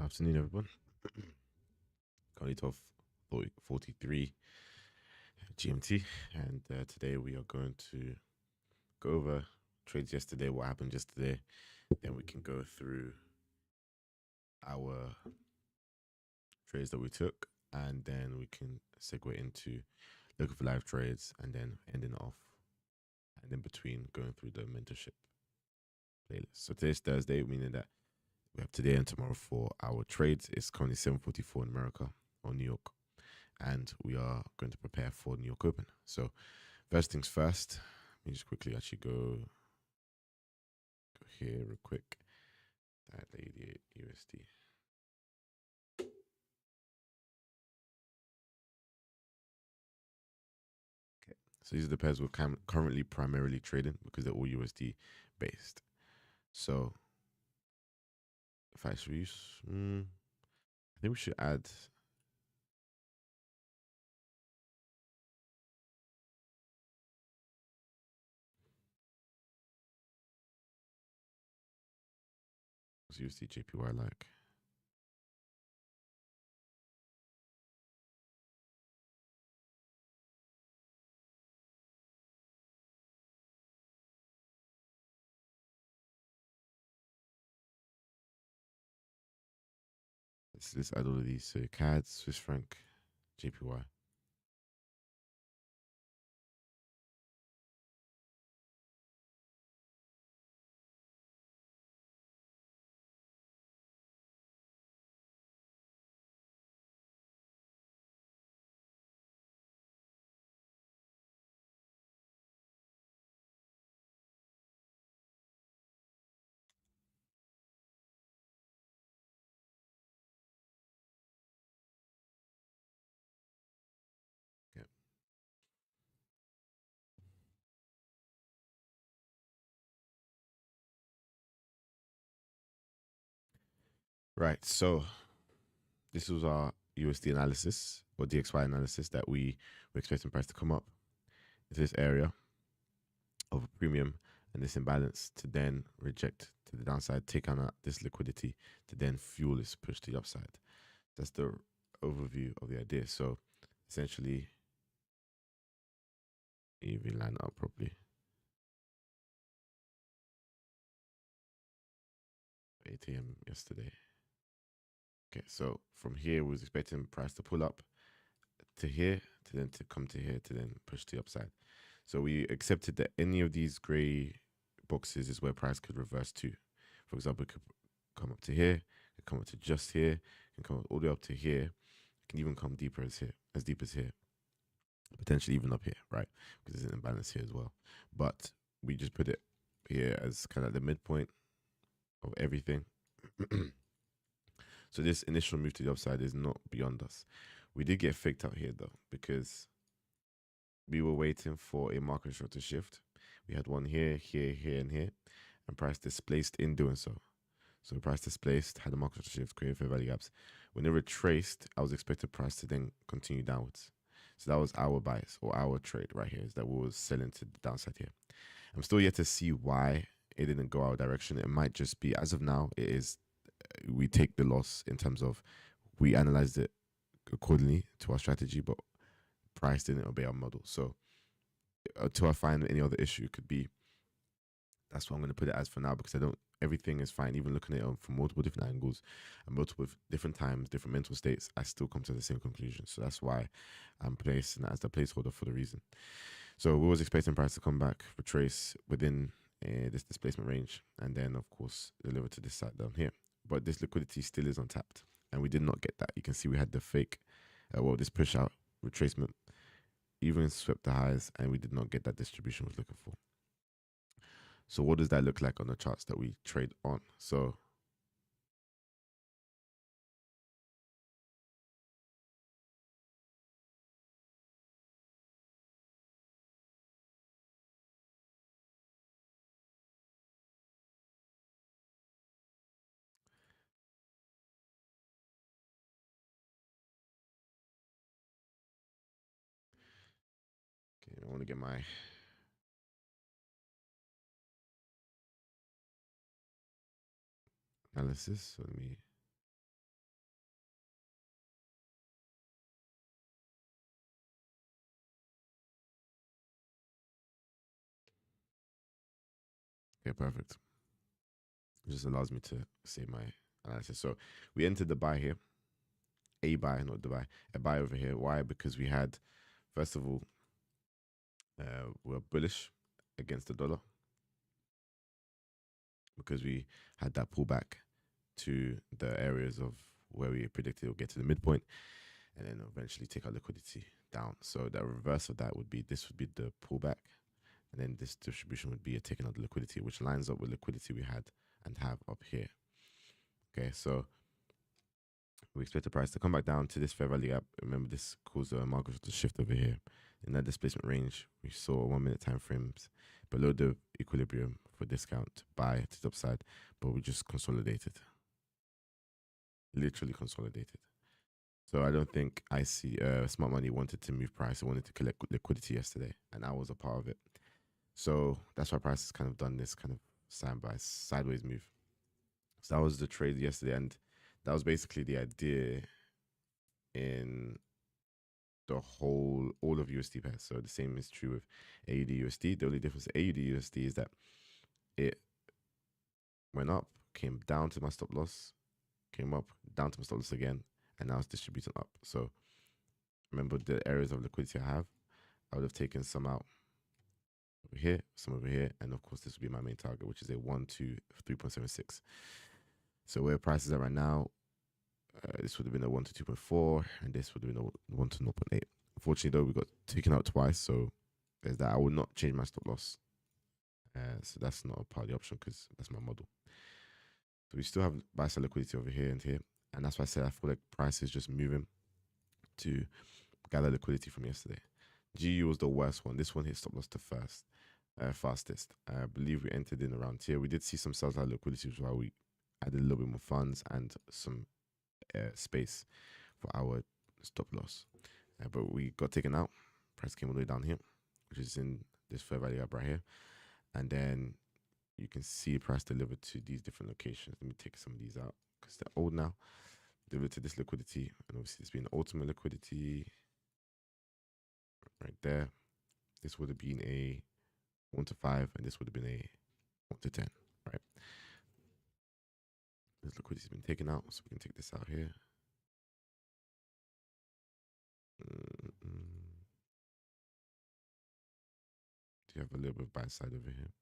Afternoon, everyone. Currently 12:43 GMT, and today we are going to go over trades yesterday, what happened yesterday. Then we can go through our trades that we took, and then we can segue into looking for live trades, and then ending off, and in between going through the mentorship playlist. So today's Thursday, meaning that we have today and tomorrow for our trades. It's currently 7:44 in America or New York, and we are going to prepare for New York Open. So first things first, let me just quickly actually go here real quick. That lady USD. Okay, so these are the pairs we're currently primarily trading because they're all USD based. So if I should use, I think we should add. What's USD JPY like? Let's add all of these. So CAD, Swiss franc, JPY. Okay. Right. So this was our USD analysis or DXY analysis that we were expecting price to come up into this area of a premium and this imbalance to then reject to the downside, take on this liquidity to then fuel this push to the upside. That's the overview of the idea. So essentially, even line up properly. 8 a.m. yesterday. Okay, so from here, we was expecting price to pull up to here, to then to come to here, to then push to the upside. So we accepted that any of these gray boxes is where price could reverse to. For example, it could come up to here, it could come up to just here, it can come all the way up to here, it can even come deeper as here, as deep as here, potentially even up here, right? Because there's an imbalance here as well. But we just put it here as kind of the midpoint of everything. So this initial move to the upside is not beyond us. We did get faked out here though, because we were waiting for a market short to shift. We had one here, here, here, and here, and price displaced in doing so. So price displaced, had a market shift, created fair value gaps. When it retraced, I was expecting price to then continue downwards. So that was our bias or our trade right here, is that we were selling to the downside here. I'm still yet to see why it didn't go our direction. It might just be, as of now, it is, we take the loss in terms of we analyzed it accordingly to our strategy, but price didn't obey our model. So until I find any other issue, it could be, that's what I'm going to put it as for now, because I don't, everything is fine. Even looking at it from multiple different angles and multiple different times, different mental states, I still come to the same conclusion. So that's why I'm placing that as the placeholder for the reason. So we was expecting price to come back, retrace within this displacement range, and then of course deliver to this side down here. But this liquidity still is untapped, and we did not get that. You can see we had the fake, this push out retracement, even swept the highs, and we did not get that distribution was looking for. So what does that look like on the charts that we trade on? So okay, I want to get my analysis. So let me Okay, perfect. It just allows me to say my analysis. So we entered the buy here, a buy, not the buy, a buy over here. Why? Because we had, first of all, we're bullish against the dollar because we had that pullback to the areas of where we predicted it would get to the midpoint and then eventually take our liquidity down. So the reverse of that would be, this would be the pullback, and then this distribution would be a taking out the liquidity, which lines up with liquidity we had and have up here. Okay, so we expect the price to come back down to this fair value gap. Remember, this caused a market to shift over here. In that displacement range, we saw 1 minute time frames below the equilibrium for discount buy to the upside, but we just consolidated, literally consolidated. So I don't think I see Smart Money wanted to move price. It wanted to collect liquidity yesterday, and I was a part of it. So that's why price has kind of done this kind of sideways move. So that was the trade yesterday, and that was basically the idea in all of USD pairs. So the same is true with AUD USD. The only difference with AUD USD is that it went up, came down to my stop loss, came up, down to my stop loss again, and now it's distributing up. So remember the areas of liquidity I have, I would have taken some out over here, some over here, and of course this would be my main target, which is a 1 to 3.76. So where price is at right now, this would have been a 1 to 2.4, and this would have been a 1 to 0.8. Unfortunately, though, we got taken out twice, so there's that. I will not change my stop loss. So that's not a part of the option because that's my model. So we still have buy side liquidity over here and here, and that's why I said I feel like price is just moving to gather liquidity from yesterday. GU was the worst one. This one hit stop loss the fastest. I believe we entered in around here. We did see some sell side liquidity, which is why we added a little bit more funds and some space for our stop loss. But we got taken out. Price came all the way down here, which is in this fair value gap right here. And then you can see price delivered to these different locations. Let me take some of these out because they're old now. Delivered to this liquidity, and obviously this being the ultimate liquidity right there. This would have been a 1 to 5, and this would have been a 1 to 10, right? This liquidity has been taken out, so we can take this out here. Do you have a little bit of buy side over here?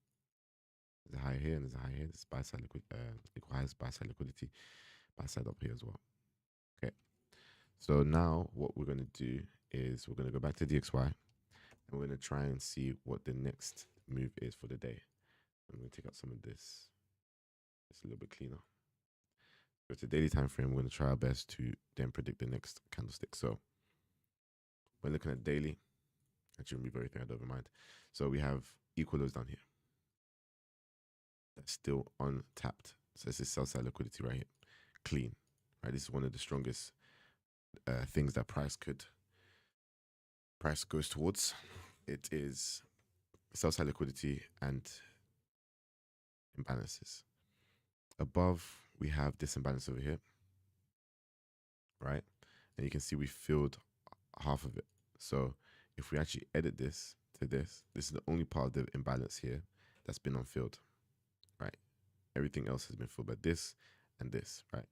There's a high here and there's a high here. This is buy side liquidity, equal highs, buy side liquidity, buy side up here as well. Okay. So now what we're going to do is we're going to go back to DXY and we're going to try and see what the next move is for the day. I'm going to take out some of this. It's a little bit cleaner. So it's a daily time frame. We're going to try our best to then predict the next candlestick. So we're looking at daily. Actually, remove everything. I don't mind. So we have equal lows down here. That's still untapped. So this is sell side liquidity right here. Clean. Right. This is one of the strongest things that price goes towards. It is sell side liquidity and imbalances. Above, we have this imbalance over here, right? And you can see we filled half of it. So if we actually edit this to this is the only part of the imbalance here that's been unfilled, right? Everything else has been filled by this and this, right?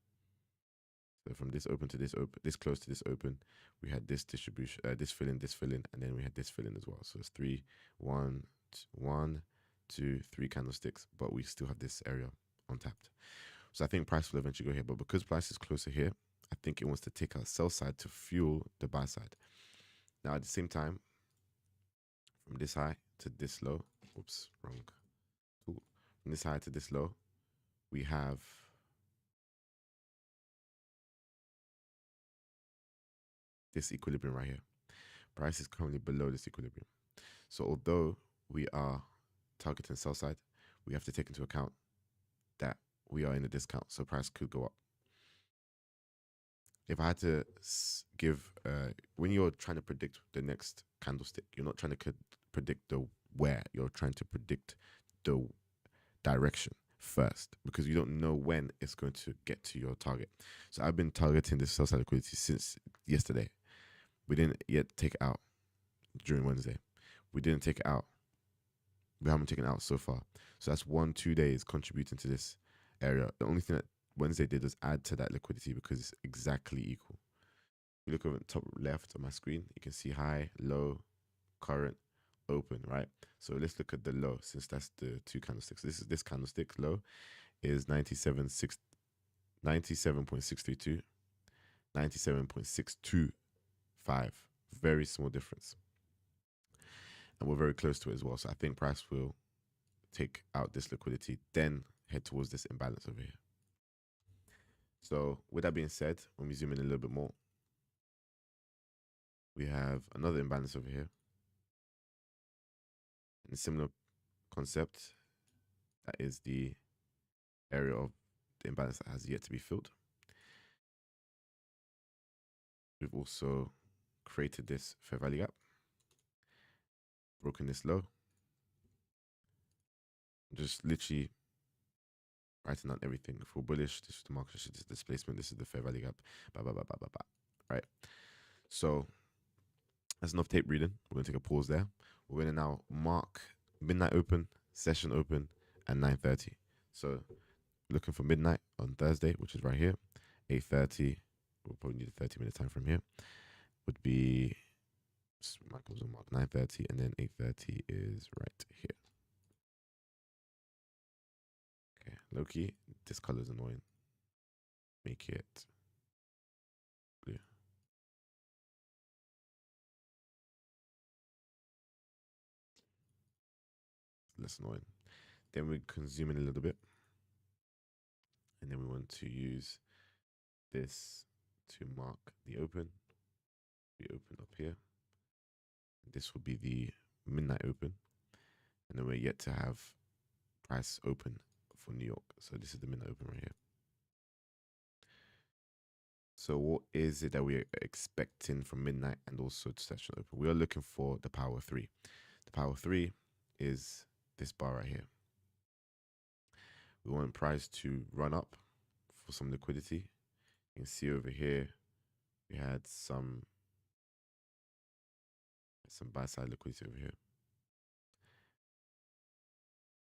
So from this open to this open, this close to this open, we had this distribution, this fill in, and then we had this fill in as well. So it's 3, 1, 2, 3 candlesticks, but we still have this area untapped. So I think price will eventually go here, but because price is closer here, I think it wants to take our sell side to fuel the buy side. Now at the same time, from this high to this low, oops, wrong tool. From this high to this low, we have this equilibrium right here. Price is currently below this equilibrium. So although we are targeting sell side, we have to take into account that we are in a discount, so price could go up. If I had to give, when you're trying to predict the next candlestick, you're not trying to predict the where, you're trying to predict the direction first, because you don't know when it's going to get to your target. So I've been targeting this sell side liquidity since yesterday. We didn't yet take it out during Wednesday. We didn't take it out we haven't taken out so far. So that's 1-2 days contributing to this area. The only thing that Wednesday did was add to that liquidity because it's exactly equal. If you look over the top left of my screen, you can see high, low, current, open, right? So let's look at the low, since that's the two candlesticks. This candlestick low is 97.632, 97.625. Very small difference. And we're very close to it as well. So I think price will take out this liquidity, then head towards this imbalance over here. So with that being said, when we zoom in a little bit more, we have another imbalance over here. And a similar concept, that is the area of the imbalance that has yet to be filled. We've also created this fair value gap, broken this low. Just literally writing down everything. If we're bullish, this is the market, this is the displacement, this is the fair value gap, right? So that's enough tape reading. We're going to take a pause there. We're going to now mark midnight open, session open, and 9:30. So looking for midnight on Thursday, which is right here. 8:30. We'll probably need a 30-minute time from here. Would be Michael's on mark 9:30, and then 8:30 is right here. Okay, Loki, this color is annoying. Make it blue. Less annoying. Then we can zoom in a little bit. And then we want to use this to mark the open. We open up here. This will be the midnight open. And then we're yet to have price open for New York. So this is the midnight open right here. So what is it that we're expecting from midnight and also to session open? We are looking for the power of 3. The power of 3 is this bar right here. We want price to run up for some liquidity. You can see over here, we had some buy side liquidity over here.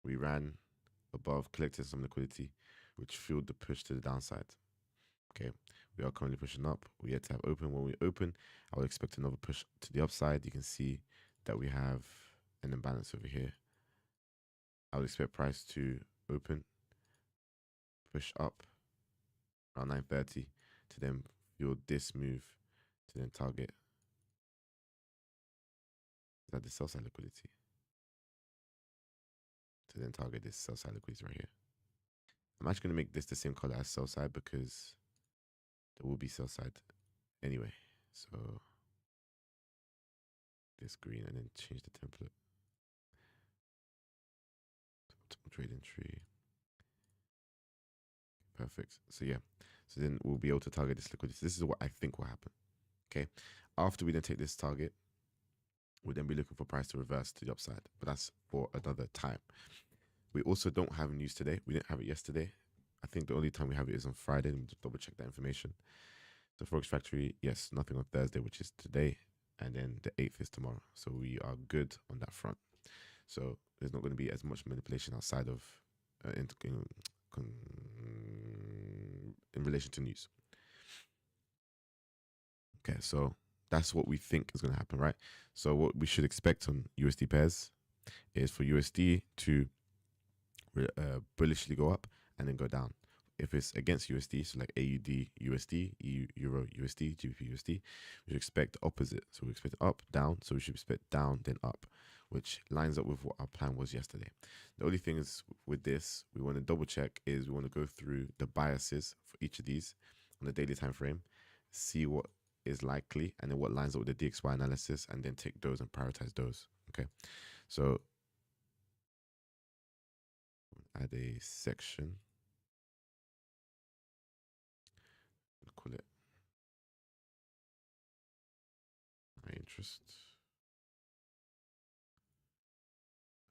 We ran above, collected some liquidity, which fueled the push to the downside. Okay, we are currently pushing up. We yet to have open. When we open, I would expect another push to the upside. You can see that we have an imbalance over here. I would expect price to open, push up around 9:30 to then fuel this move to then target. Is that the sell side liquidity? To then target this sell side liquidity right here. I'm actually going to make this the same color as sell side because there will be sell side anyway. So this green and then change the template. Optimal trading tree. Perfect. So yeah. So then we'll be able to target this liquidity. This is what I think will happen. Okay. After we then take this target, we'll then be looking for price to reverse to the upside. But that's for another time. We also don't have news today. We didn't have it yesterday. I think the only time we have it is on Friday. Let me just double check that information. So Forex Factory, yes, nothing on Thursday, which is today. And then the 8th is tomorrow. So we are good on that front. So there's not going to be as much manipulation outside of in relation to news. Okay, so that's what we think is going to happen, right? So what we should expect on USD pairs is for USD to bullishly go up and then go down. If it's against USD, so like AUD USD, EU Euro USD, GBP USD, we should expect the opposite. So we expect up, down. So we should expect down, then up, which lines up with what our plan was yesterday. The only thing is with this, we want to double check is we want to go through the biases for each of these on the daily time frame, see what is likely and then what lines up with the DXY analysis, and then take those and prioritize those. Okay, so add a section. Call it high interest.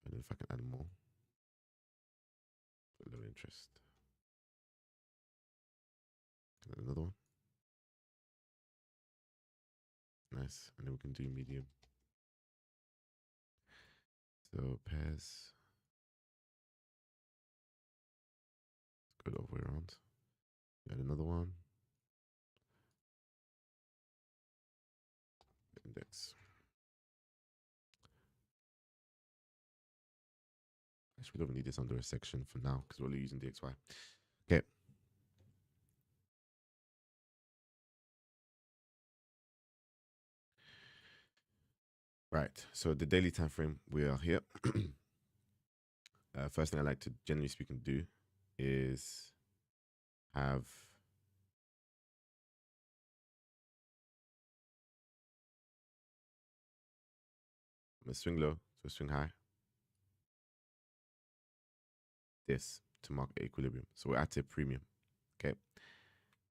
I don't know if I can add more. Low interest. Another one. Nice. And then we can do medium. So pairs. Go the other way around. Add another one. Index. Actually, we don't need this under a section for now because we're only using DXY. Okay. Right. So the daily time frame, we are here. First thing I like to, generally speaking, do is have a swing low to a swing high. This to mark equilibrium. So we're at a premium. Okay.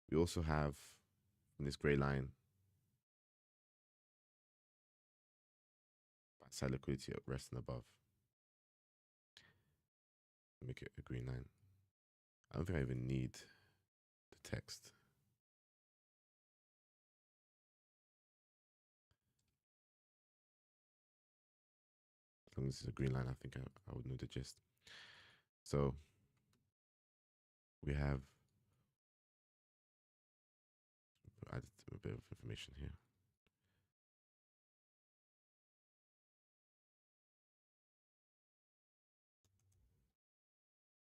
We also have in this gray line side liquidity at rest and above. Make it a green line. I don't think I even need the text. As long as it's a green line, I think I would know the gist. So we have added a bit of information here.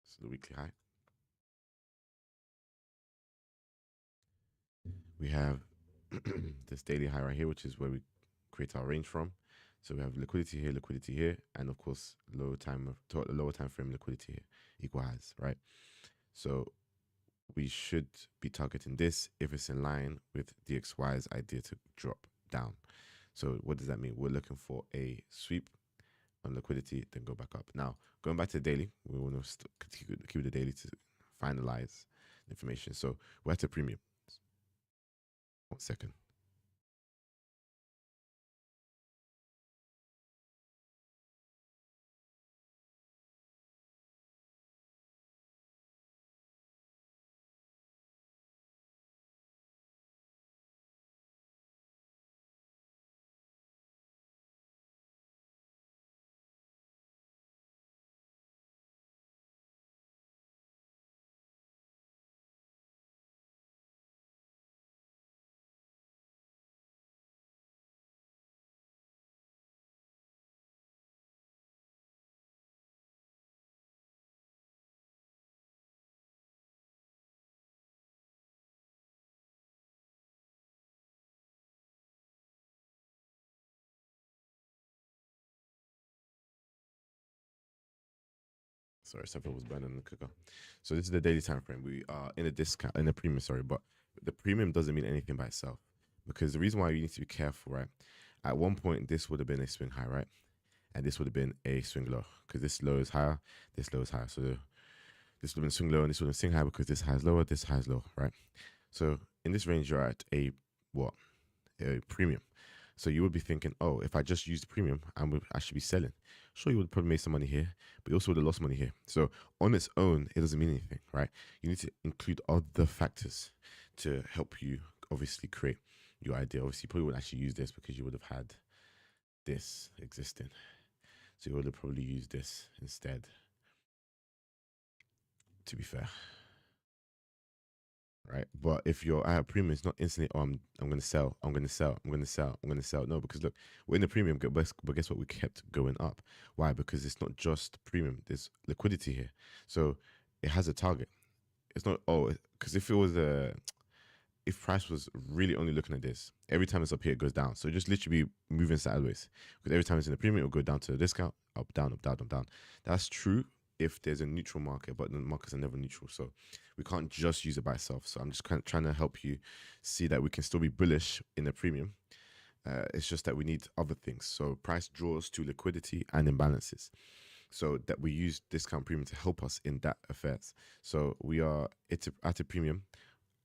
So the weekly high. We have this daily high right here, which is where we create our range from. So we have liquidity here, and of course lower time frame liquidity here, equal highs, right? So we should be targeting this if it's in line with DXY's idea to drop down. So what does that mean? We're looking for a sweep on liquidity, then go back up. Now, going back to the daily, we want to keep the daily to finalize the information. So we're at a premium. 1 second. Sorry, something was burning in the cooker. So this is the daily time frame. We are in a premium, but the premium doesn't mean anything by itself, because the reason why you need to be careful, right? At one point, this would have been a swing high, right? And this would have been a swing low, because this low is higher, this low is higher. So this would have been swing low and this would have been swing high, because this high is lower, this high is low, right? So in this range, you're at a premium. So you would be thinking, oh, if I just use the premium, I should be selling. Sure, you would probably make some money here, but you also would have lost money here. So on its own, it doesn't mean anything, right? You need to include other factors to help you obviously create your idea. Obviously, you probably wouldn't actually use this because you would have had this existing. So you would have probably used this instead, to be fair. Right, but if you're at a premium, it's not instantly. Oh, I'm going to sell. I'm going to sell. I'm going to sell. I'm going to sell. No, because look, we're in the premium, but guess what? We kept going up. Why? Because it's not just premium. There's liquidity here, so it has a target. It's not because if it was if price was really only looking at this, every time it's up here, it goes down. So just literally be moving sideways. Because every time it's in the premium, it'll go down to the discount, up, down, up, down, up, down. That's true if there's a neutral market, but the markets are never neutral. So we can't just use it by itself. So I'm just kind of trying to help you see that we can still be bullish in the premium. It's just that we need other things. So price draws to liquidity and imbalances. So that we use discount premium to help us in that affairs. So we are at a premium.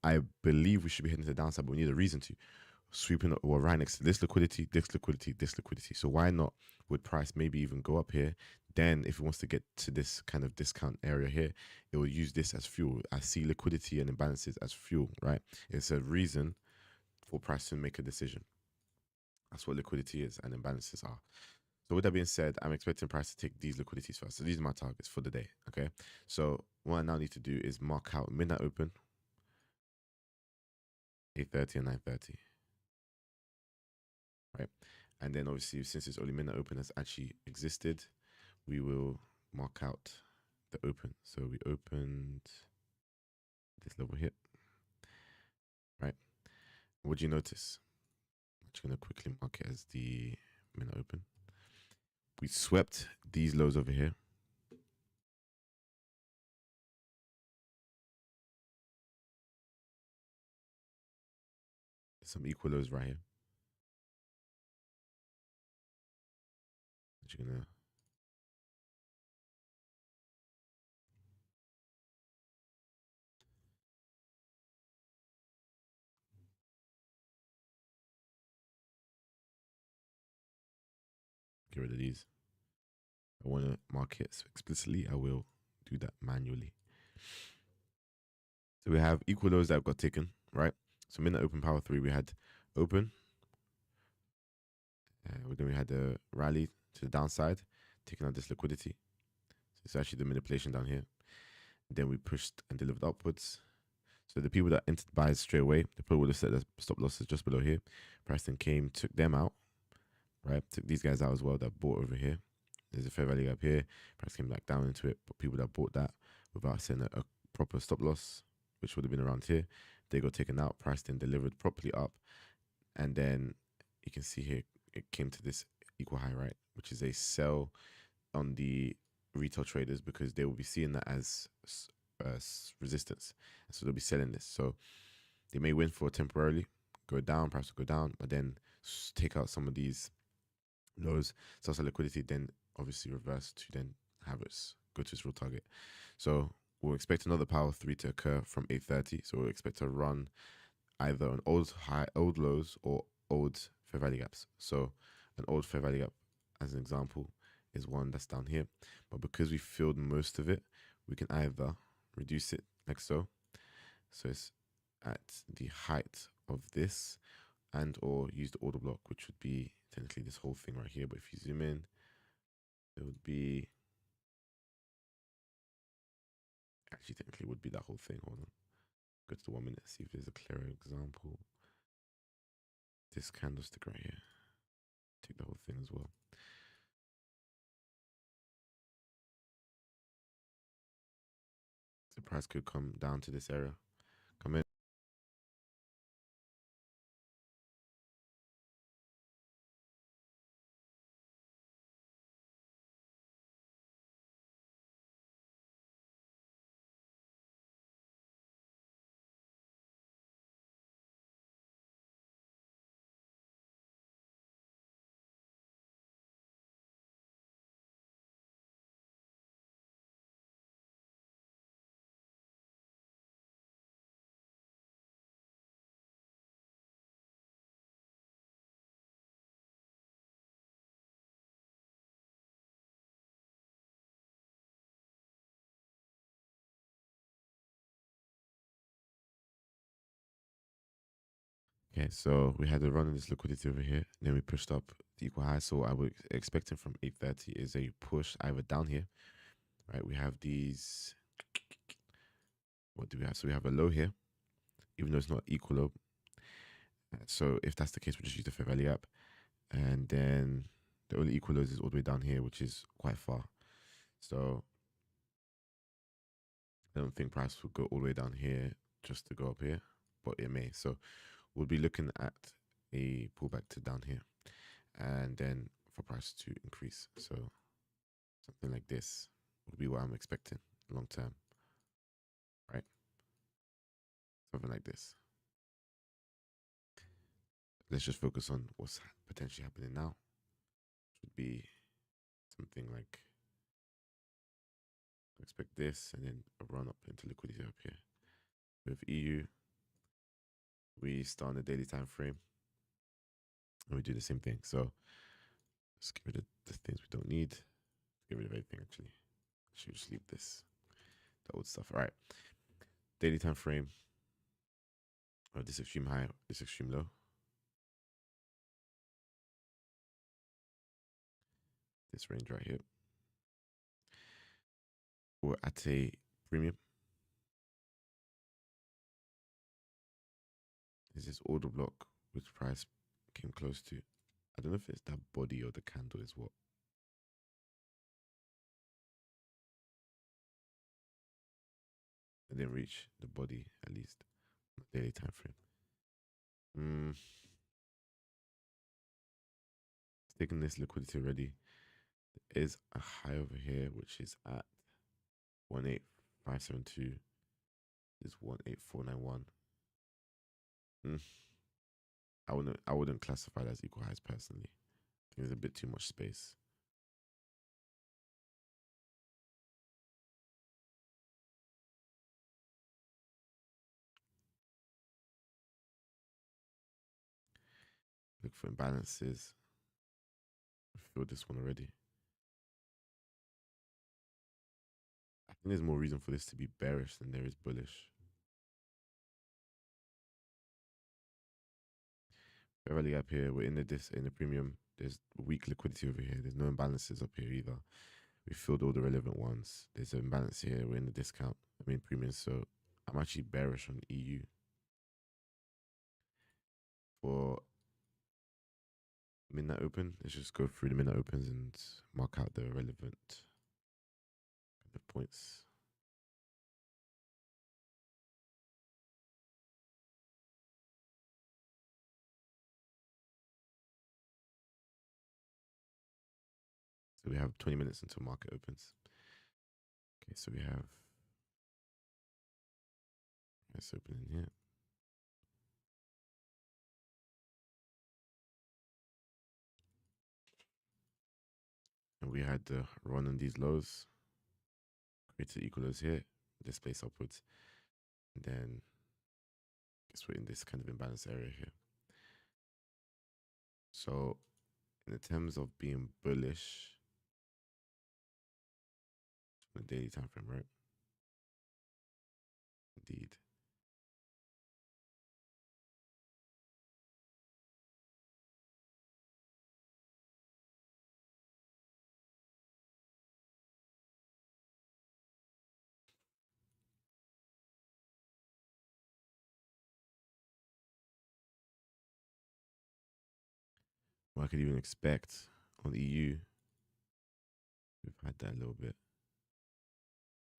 I believe we should be heading to the downside, but we need a reason to. Sweeping up, well, right next to this liquidity, this liquidity, this liquidity. So why not would price maybe even go up here? Then if it wants to get to this kind of discount area here, it will use this as fuel. I see liquidity and imbalances as fuel, right? It's a reason for price to make a decision. That's what liquidity is and imbalances are. So with that being said, I'm expecting price to take these liquidities first. So these are my targets for the day. Okay. So what I now need to do is mark out midnight open, 8:30 and 9:30. Right. And then obviously, since it's only midnight open has actually existed, we will mark out the open. So we opened this level here. Right. What do you notice? I'm just gonna quickly mark it as the midnight open. We swept these lows over here. Some equal lows right here. Just gonna get rid of these. I want to mark it explicitly. I will do that manually. So we have equal lows that have got taken, right? So midnight open power 3, we had open. Then we had the rally to the downside, taking out this liquidity. So it's actually the manipulation down here. Then we pushed and delivered upwards. So the people that entered buys straight away, they probably would have set their stop losses just below here. Price then came, took them out, right? Took these guys out as well that bought over here. There's a fair value gap here. Price came back down into it, but people that bought that without setting a proper stop loss, which would have been around here, they got taken out. Price then delivered properly up, and then you can see here it came to this equal high, right, which is a sell on the retail traders because they will be seeing that as resistance, and so they'll be selling this. So they may win for temporarily, go down, price will go down, but then take out some of these lows, sell some liquidity, then obviously reverse to then have it go to its real target. So we'll expect another power 3 to occur from 8:30. So we'll expect to run either an old high, old lows, or old fair value gaps. So an old fair value gap, as an example, is one that's down here. But because we filled most of it, we can either reduce it like so. So it's at the height of this, and or use the order block, which would be technically this whole thing right here. But if you zoom in, it would be actually technically would be that whole thing. Hold on, go to the 1 minute, see if there's a clearer example. This candlestick right here, take the whole thing as well. The price could come down to this area, come in. Okay, so we had a run in this liquidity over here. Then we pushed up the equal high. So I would expecting from 8:30 is a push either down here, right? We have these. What do we have? So we have a low here, even though it's not equal low. So if that's the case, we'll just use the fair value gap, and then the only equal lows is all the way down here, which is quite far. So I don't think price will go all the way down here just to go up here, but it may. So we'll be looking at a pullback to down here, and then for price to increase. So something like this would be what I'm expecting long term, right? Something like this. Let's just focus on what's potentially happening now. Would be something like, expect this and then a run up into liquidity up here. With EU, we start on the daily time frame and we do the same thing. So let's get rid of the things we don't need. Get rid of everything actually. Should just leave this, the old stuff. All right. Daily time frame. Oh, this extreme high, this extreme low. this range right here. We're at a premium. Is this order block which price came close to? I don't know if it's that body or the candle is what. I didn't reach the body at least on the daily time frame. Taking this liquidity already. There is a high over here which is at 18572. This 18491. I wouldn't classify that as equal highs personally. I think there's a bit too much space. Look for imbalances. I feel this one already. I think there's more reason for this to be bearish than there is bullish. Fair value gap here. We're in the premium. There's weak liquidity over here. There's no imbalances up here either. We filled all the relevant ones. There's an imbalance here. We're in the discount. Premium. So I'm actually bearish on EU. For midnight open, let's just go through the midnight opens and mark out the relevant kind of points. So we have 20 minutes until market opens. Okay, so we have price opening here. And we had the run on these lows, created equal lows here, displace upwards. And then I guess we're in this kind of imbalance area here. So in terms of being bullish on the daily time frame, right? Indeed. What I could even expect on EU, we've had that a little bit,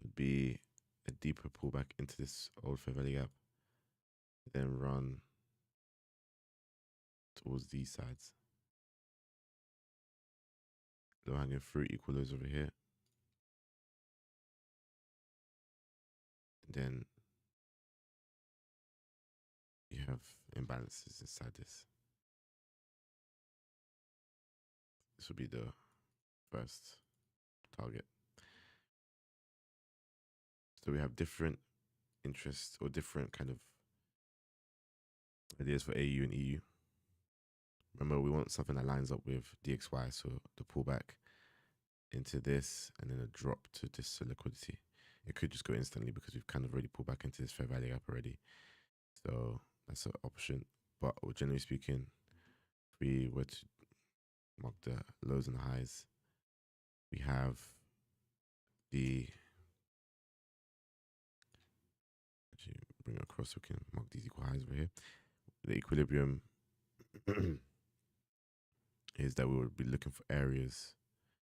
would be a deeper pullback into this old fair value gap, then run towards these sides. Low hanging fruit equal lows over here. And then you have imbalances inside this. This would be the first target. So we have different interests or different kind of ideas for AU and EU. Remember, we want something that lines up with DXY, so the pullback into this and then a drop to this liquidity. It could just go instantly because we've kind of already pulled back into this fair value gap already. So that's an option. But generally speaking, if we were to mark the lows and the highs, we have the, actually bring it across so we can mark these equal highs over here. The equilibrium is that we would be looking for areas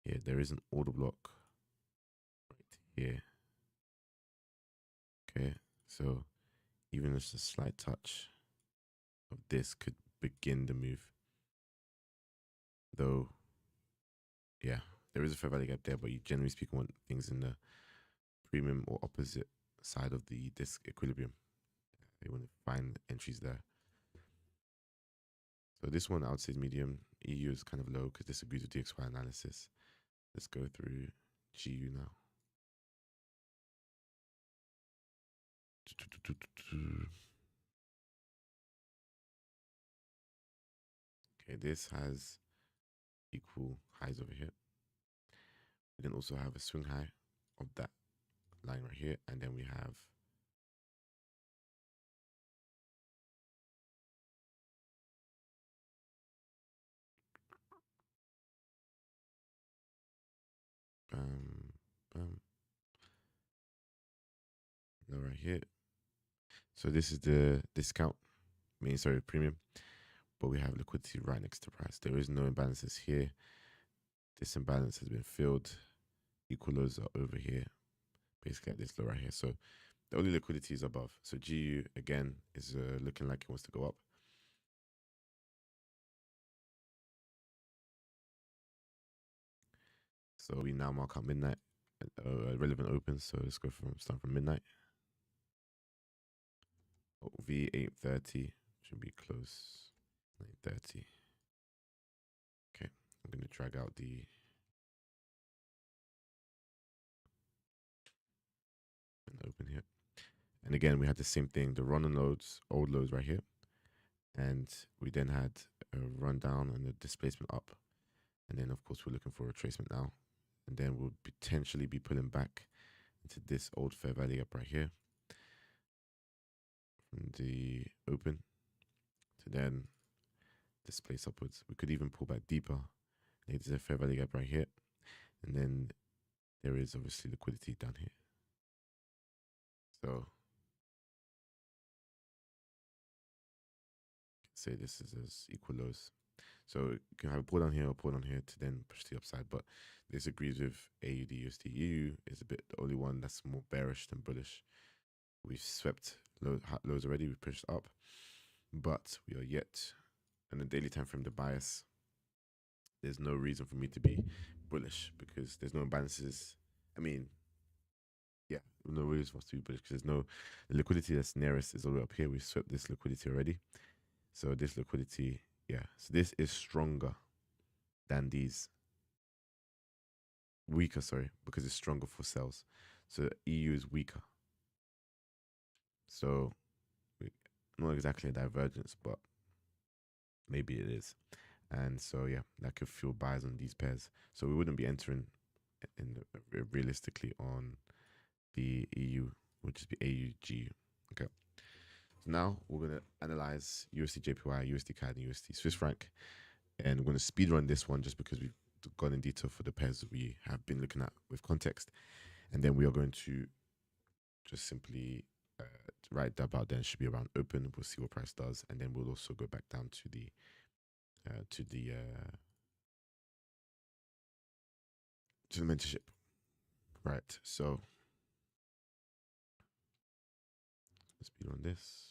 here. There is an order block right here. Okay, so even just a slight touch of this could begin the move. Though, yeah, there is a fair value gap there, but you generally speaking want things in the premium or opposite side of the disc equilibrium. You want to find entries there. So this one I would say is medium. EU is kind of low because this agrees with DXY analysis. Let's go through GU now. Okay, this has equal highs over here. We then also have a swing high of that line right here, and then we have low right here. So this is the discount, premium, but we have liquidity right next to price. There is no imbalances here. This imbalance has been filled. Equal lows are over here, basically at this low right here. So the only liquidity is above. So GU again is looking like it wants to go up. So we now mark out midnight relevant opens. So let's go start from midnight. V 8:30 should be close. 9:30. Okay, I'm gonna drag out the and open here. And again, we had the same thing, the run and loads, old lows right here. And we then had a run down and a displacement up. And then, of course, we're looking for a retracement now. And then we'll potentially be pulling back into this old fair value up right here from the open to then displace upwards. We could even pull back deeper. There's a fair value gap right here. And then there is obviously liquidity down here. So say this is as equal lows. So you can have a pull down here or pull down here to then push the upside. But this agrees with AUD USD. EU is a bit the only one that's more bearish than bullish. We've swept lows already. We've pushed up, but we are yet on the daily time frame. The bias. There's no reason for me to be bullish because there's no imbalances. I mean, yeah, no reason for us to be bullish because there's no the liquidity that's nearest is all the way up here. We've swept this liquidity already. So this liquidity, yeah. So this is stronger than these. Weaker, sorry, because it's stronger for sales. So EU is weaker. So not exactly a divergence, but maybe it is. And so yeah, that could fuel buys on these pairs. So we wouldn't be entering realistically on the EU, would just be AUG. Okay. So now we're gonna analyze USD JPY, USD CAD, and USD Swiss franc, and we're gonna speed run this one just because we've gone in detail for the pairs we have been looking at with context, and then we are going to just simply write that about. Then it should be around open. We'll see what price does, and then we'll also go back down to the mentorship. Right. So let's speed on this.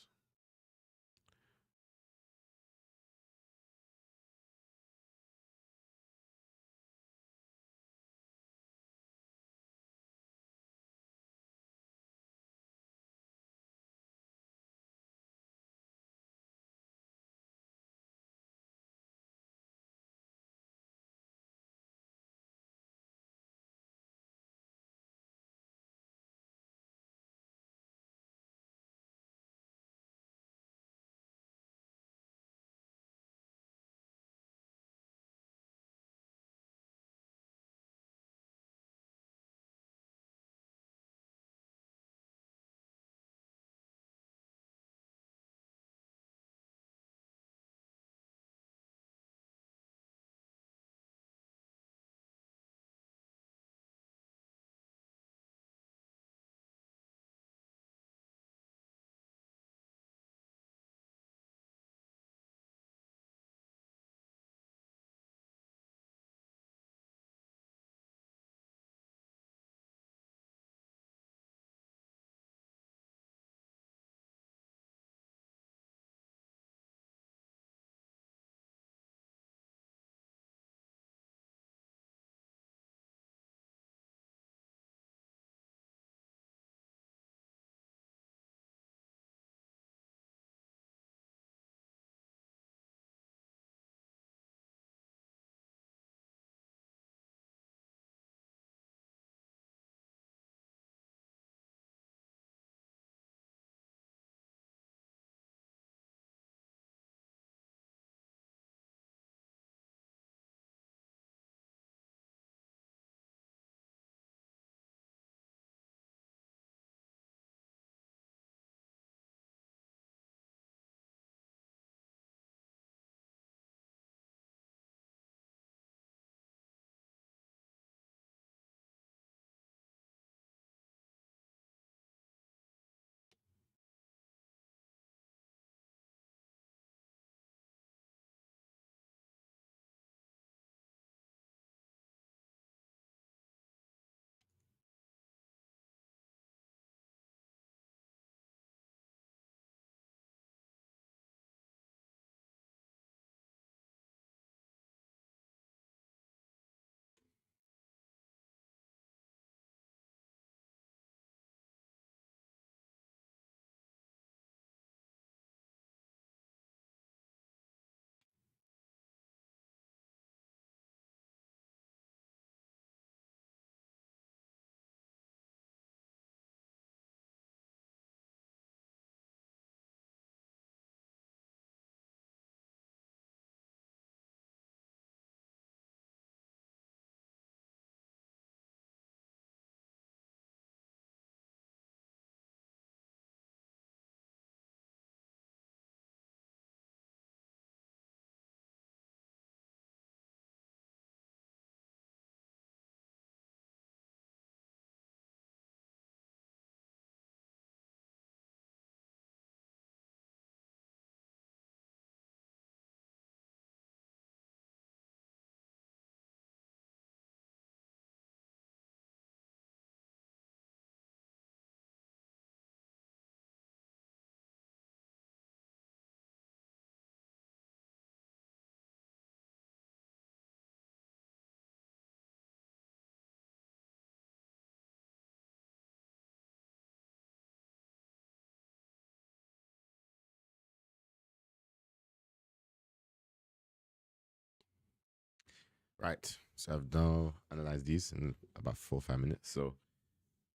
Right. So I've now analyzed these in about 4 or 5 minutes. So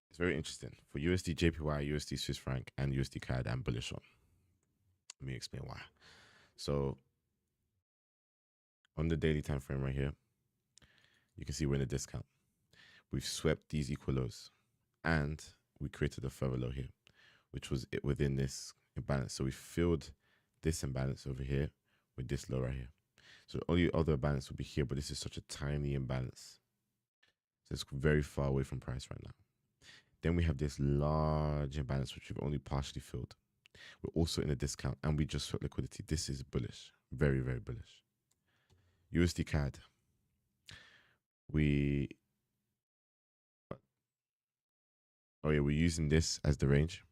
it's very interesting. For USD JPY, USD Swiss franc, and USD CAD, I'm bullish on. Let me explain why. So on the daily time frame right here, you can see we're in a discount. We've swept these equal lows, and we created a further low here, which was it within this imbalance. So we filled this imbalance over here with this low right here. So the only other balance would be here, but this is such a tiny imbalance. So it's very far away from price right now. Then we have this large imbalance, which we've only partially filled. We're also in a discount, and we just swept liquidity. This is bullish. Very, very bullish. USD CAD. We're using this as the range.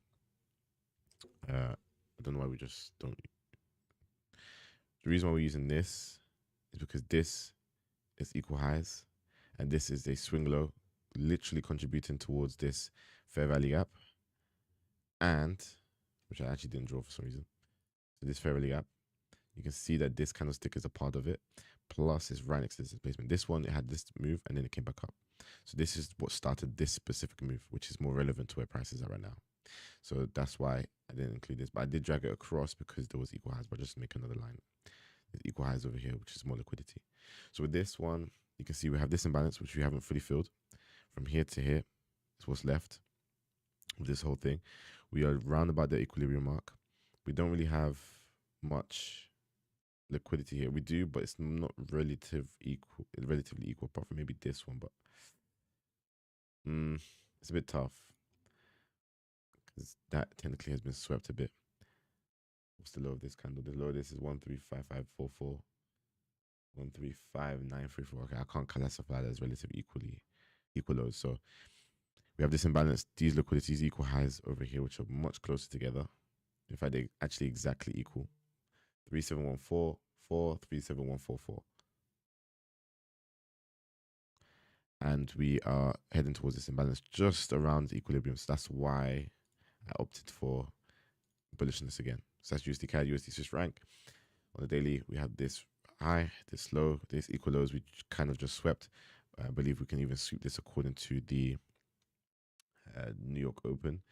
I don't know why we just don't. The reason why we're using this is because this is equal highs, and this is a swing low, literally contributing towards this fair value gap, and which I actually didn't draw for some reason. So this fair value gap, you can see that this candlestick is a part of it. Plus, it's right next to this displacement. This one, it had this move, and then it came back up. So this is what started this specific move, which is more relevant to where prices are right now. So that's why I didn't include this, but I did drag it across because there was equal highs, but just make another line. There's equal highs over here, which is more liquidity. So with this one, you can see we have this imbalance, which we haven't fully filled. From here to here is what's left with this whole thing. We are round about the equilibrium mark. We don't really have much liquidity here. We do, but it's not relatively equal, apart from maybe this one, but it's a bit tough because that technically has been swept a bit. What's the low of this candle? The low of this is 135544, 135934. Okay, I can't classify that as relatively equal lows. So we have this imbalance. These liquidities equal highs over here, which are much closer together. In fact, they're actually exactly equal. 3714, 37144. And we are heading towards this imbalance just around equilibrium. So that's why I opted for bullishness again. So that's USD CAD, USD Swiss franc. On the daily, we have this high, this low, this equal lows, we kind of just swept. I believe we can even sweep this according to the New York Open.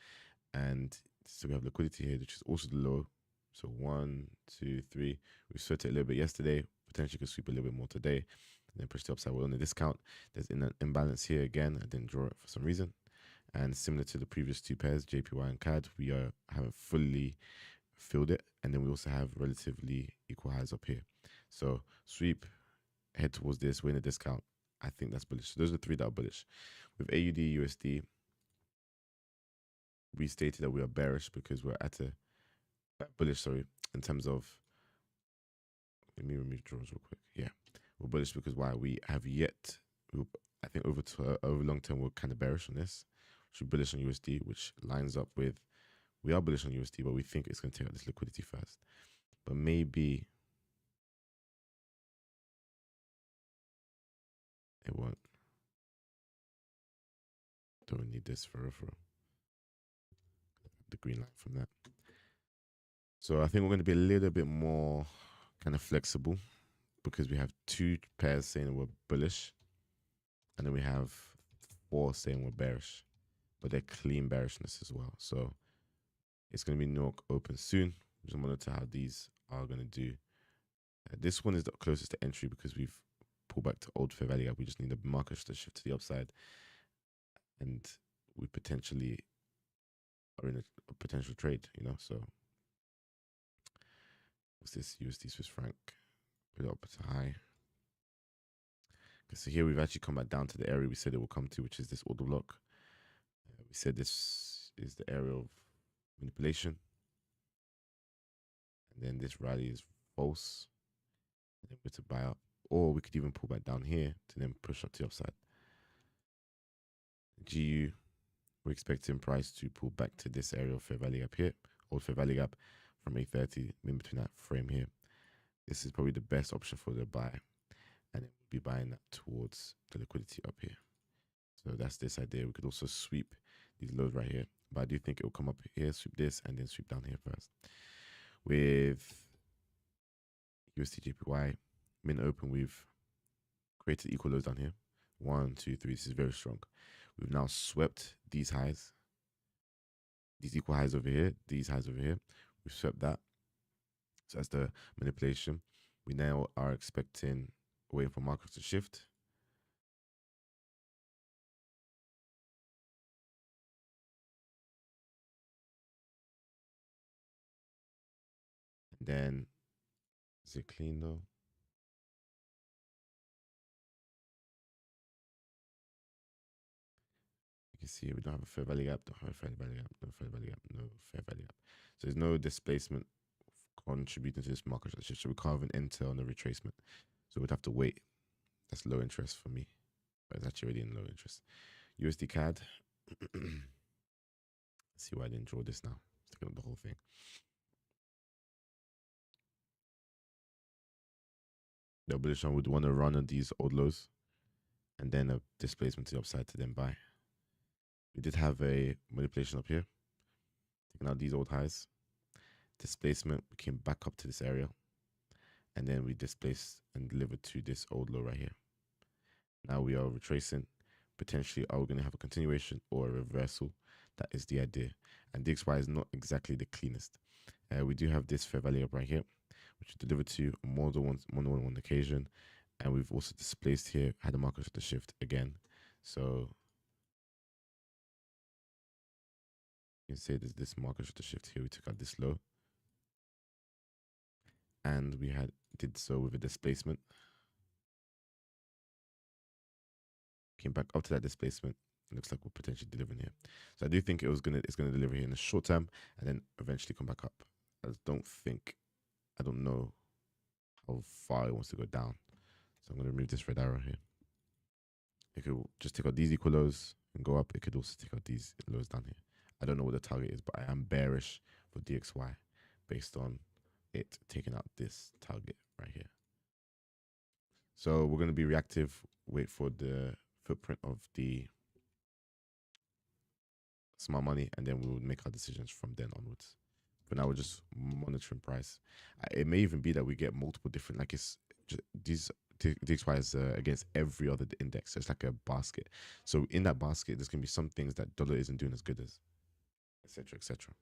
And so we have liquidity here, which is also the low. So 1, 2, 3. We swept it a little bit yesterday. Potentially could sweep a little bit more today. And then push the upside. We're on the discount. There's an imbalance here again. I didn't draw it for some reason. And similar to the previous two pairs, JPY and CAD, we haven't fully filled it. And then we also have relatively equal highs up here. So sweep, head towards this, we're in a discount. I think that's bullish. So those are the three that are bullish. With AUD, USD, we stated that we are bearish because we're at a bullish, in terms of, let me remove draws real quick. Yeah, we're bullish because why? We have yet, I think over long term, we're kind of bearish on this. We're bullish on USD, which lines up with, we are bullish on USD, but we think it's going to take out this liquidity first. But maybe it won't. Don't need this for the green light from that. So I think we're going to be a little bit more kind of flexible because we have two pairs saying we're bullish, and then we have 4 saying we're bearish, but they're clean bearishness as well. So it's going to be New York Open soon. Just monitor how these are going to do. This one is the closest to entry because we've pulled back to old fair value gap. We just need the market to shift to the upside, and we potentially are in a potential trade, So what's this? USD Swiss franc. Put it up to high. So here we've actually come back down to the area we said it will come to, which is this order block. We said this is the area of manipulation. And then this rally is false. And then we're to buy up. Or we could even pull back down here to then push up to the upside. GU, we're expecting price to pull back to this area of fair value gap here. Old fair value gap from 830 in between that frame here. This is probably the best option for the buy. And then we'll be buying that towards the liquidity up here. So that's this idea. We could also sweep these lows right here. But I do think it will come up here, sweep this, and then sweep down here first. With USD JPY, min open, we've created equal lows down here. 1, 2, 3. This is very strong. We've now swept these highs, these equal highs over here, these highs over here. We've swept that. So that's the manipulation. We now are expecting waiting for markets to shift. And then, is it clean though? You can see we don't have a fair value gap, don't have a fair value gap, no fair value gap, no fair value gap. So there's no displacement contributing to this market shift. So we can't even enter on the retracement. So we'd have to wait. That's low interest for me, but it's actually already in low interest. USD CAD. See why I didn't draw this now. Let's take a look at the whole thing. The bullish one would want to run on these old lows and then a displacement to the upside to then buy. We did have a manipulation up here, taking out these old highs. Displacement, we came back up to this area, and then we displaced and delivered to this old low right here. Now we are retracing. Potentially, are we going to have a continuation or a reversal? That is the idea. And DXY is not exactly the cleanest. We do have this fair value up right here, which is delivered to more than one occasion. And we've also displaced here, had the market to shift again. So you can say there's this market to shift here. We took out this low. And we did so with a displacement. Came back up to that displacement. It looks like we're potentially delivering here. So I do think it's gonna deliver here in the short term and then eventually come back up. I don't know how far it wants to go down. So I'm gonna remove this red arrow here. It could just take out these equal lows and go up. It could also take out these lows down here. I don't know what the target is, but I am bearish for DXY based on it taking out this target right here. So we're going to be reactive, wait for the footprint of the smart money, and then we will make our decisions from then onwards. But now we're just monitoring price. It may even be that we get multiple different, like it's just, these DXY is against every other index. So it's like a basket. So in that basket, there's going to be some things that dollar isn't doing as good as, etc., etc.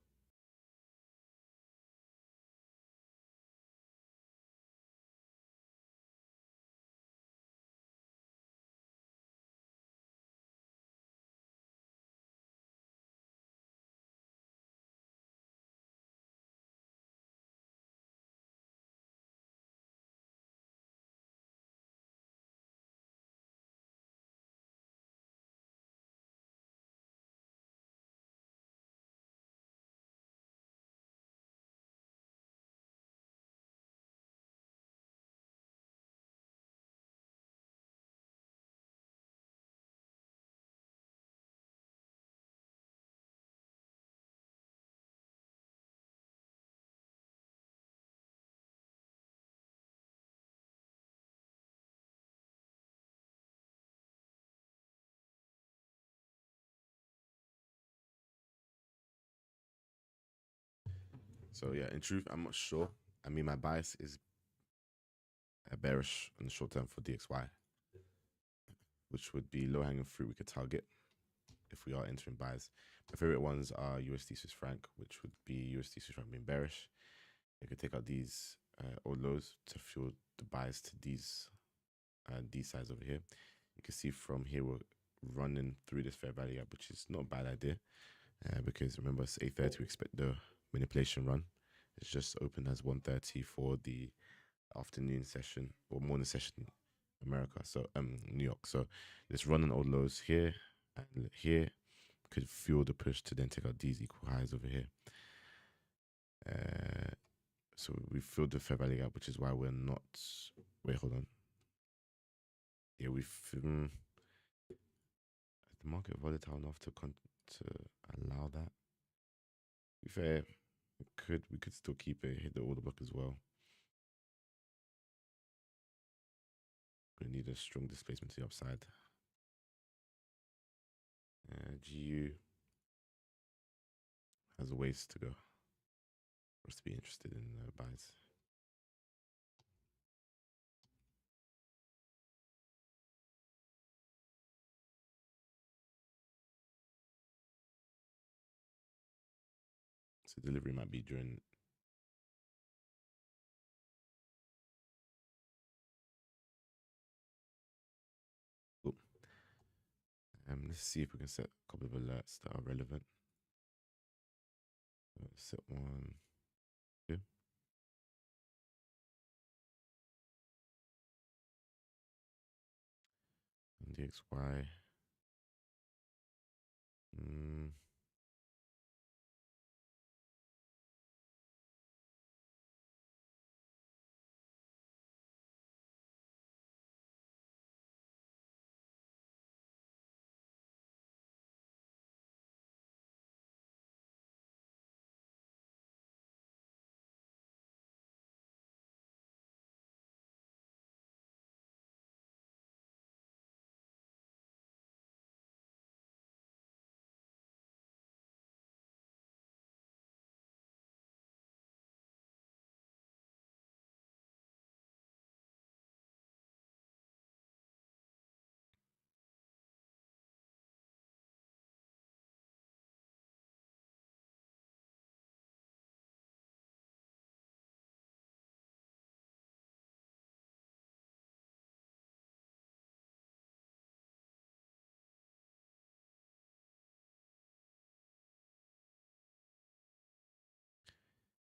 So yeah, in truth, I'm not sure. I mean, my bias is bearish in the short term for DXY, which would be low hanging fruit we could target if we are entering buys. My favorite ones are USD Swiss franc, which would be USD Swiss franc being bearish. You could take out these old lows to fuel the buys to these sides over here. You can see from here we're running through this fair value gap, which is not a bad idea because remember it's 8:30. We expect the manipulation run. It's just open as 1:30 for the afternoon session or morning session in America. So New York. So this running old lows here and here could fuel the push to then take out these equal highs over here. So we filled the fair value gap, which is why we're not. Wait, hold on. Yeah, is the market volatile enough to allow that? To be fair, we could still keep it, hit the order block as well. We need a strong displacement to the upside. GU has a ways to go for us to be interested in buys. So delivery might be during. Cool. Let's see if we can set a couple of alerts that are relevant. Set 1, 2. And DXY.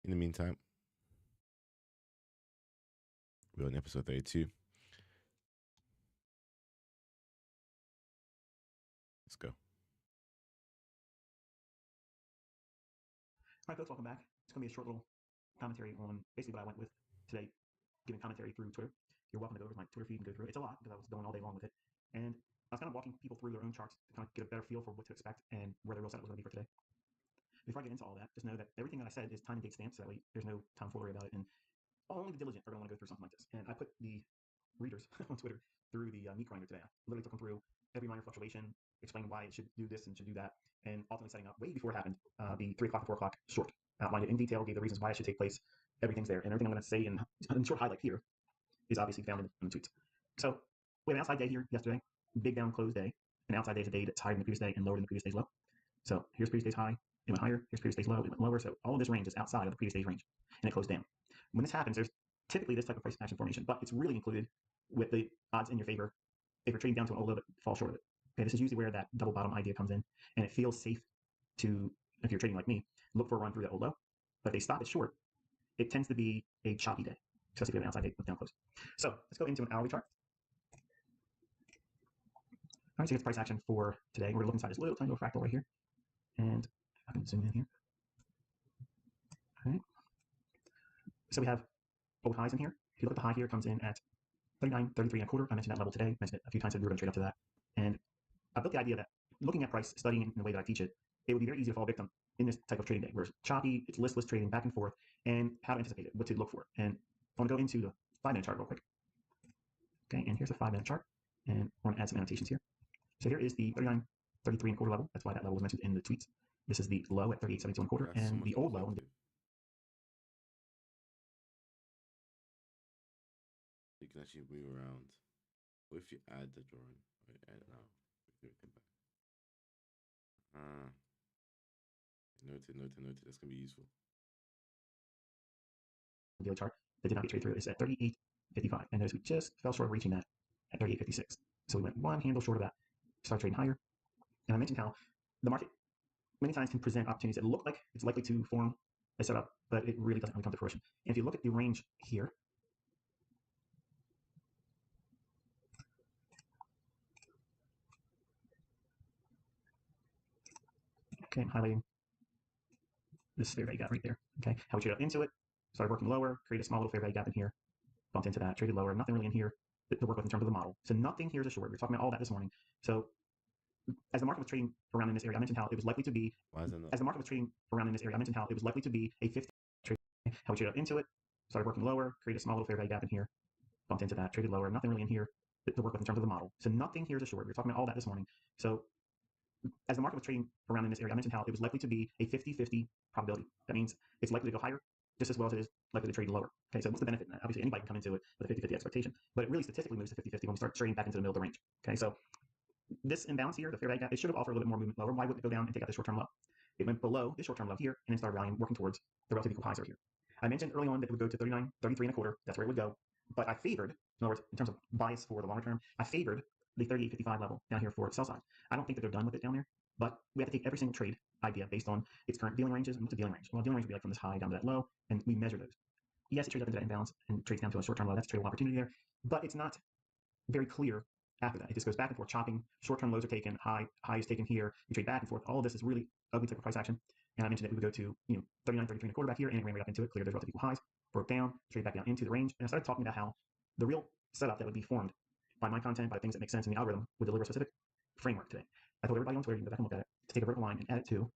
In the meantime, we're on episode 32. Let's go. Hi folks, welcome back. It's going to be a short little commentary on basically what I went with today, giving commentary through Twitter. You're welcome to go over to my Twitter feed and go through it. It's a lot because I was going all day long with it. And I was kind of walking people through their own charts to kind of get a better feel for what to expect and where their real setup was going to be for today. Before I get into all that, just know that everything that I said is time and date stamped, so that way there's no tomfoolery about it. And only the diligent are going to want to go through something like this. And I put the readers on Twitter through the meat grinder today. I literally took them through every minor fluctuation, explained why it should do this and should do that, and ultimately setting up way before it happened the 3 o'clock and 4 o'clock short. Outlined it in detail, gave the reasons why it should take place. Everything's there, and everything I'm going to say in short highlight here is obviously found in the tweets. So we have an outside day here yesterday, big down close day. An outside day is a day that's higher than the previous day and lower than the previous day's low. So here's previous day's high, it went higher. Here's previous day's low, it went lower. So all of this range is outside of the previous day's range, and it closed down. When this happens, there's typically this type of price action formation, but it's really included with the odds in your favor if you're trading down to an old low but fall short of it. Okay, this is usually where that double bottom idea comes in, and it feels safe to, if you're trading like me, look for a run through that old low. But if they stop it short, it tends to be a choppy day, especially if you have an outside day with down close. So let's go into an hourly chart. All right, so here's price action for today. We're going to look inside this little tiny little fractal right here. And I can zoom in here. All right. So we have old highs in here. If you look at the high here, it comes in at 39, 33 and a quarter. I mentioned that level today. I mentioned it a few times, so we were going to trade up to that. And I built the idea that looking at price, studying it in the way that I teach it, it would be very easy to fall victim in this type of trading day where it's choppy, it's listless trading back and forth, and how to anticipate it, what to look for. And I want to go into the 5-minute chart real quick. Okay, and here's the 5-minute chart. And I want to add some annotations here. So here is the 39, 33 and a quarter level. That's why that level was mentioned in the tweets. This is the low at 38.72 and a quarter, and the old low. You can actually move around. What if you add the drawing? Wait, add it now. Everything back. Noted. That's gonna be useful. The daily chart that did not get traded through is at 38.55, and notice we just fell short of reaching that at 38.56. So we went one handle short of that, start trading higher. And I mentioned how the market many times can present opportunities that look like it's likely to form a setup, but it really doesn't really come to fruition. And if you look at the range here, okay, I'm highlighting this fair value gap right there. Okay, how we trade up into it, started working lower, create a small little fair value gap in here, bumped into that, traded lower, nothing really in here to work with in terms of the model. So nothing here is a short. We were talking about all that this morning. So as the market was trading around in this area, I mentioned how it was likely to be. Why is it not? As the market was trading around in this area, I mentioned how it was likely to be a 50 trade. How we traded up into it, started working lower, created a small little fair value gap in here, bumped into that, traded lower, nothing really in here to work with in terms of the model. So nothing here is a short. We were talking about all that this morning. So as the market was trading around in this area, I mentioned how it was likely to be a 50-50 probability. That means it's likely to go higher just as well as it is likely to trade lower. Okay, so what's the benefit in that? Obviously, anybody can come into it with a 50-50 expectation, but it really statistically moves to 50-50 when we start trading back into the middle of the range. Okay, so this imbalance here, the fair value gap, it should have offered a little bit more movement lower. Why wouldn't it go down and take out the short-term low? it went below the short-term low here and then started rallying, working towards the relative equal highs over here. I mentioned early on that it would go to 39, 33 and a quarter. That's where it would go. But I favored, in other words, in terms of bias for the longer term, I favored the 38.55 level down here for sell side. I don't think that they're done with it down there, but we have to take every single trade idea based on its current dealing ranges. And what's a dealing range? Well, a dealing range would be like from this high down to that low, and we measure those. Yes, it trades up into that imbalance and trades down to a short-term low. That's a tradable opportunity there, but it's not very clear after that. It just goes back and forth, chopping. Short-term lows are taken, high is taken here. You trade back and forth. All of this is really ugly type of price action. And I mentioned that we would go to 39, 33 and a quarter back here, and it ran right up into it, cleared those relative equal highs, broke down, trade back down into the range. And I started talking about how the real setup that would be formed by my content, by things that make sense in the algorithm, would deliver a specific framework today. I told everybody on Twitter, you can go back and look at it, to take a vertical line and add it to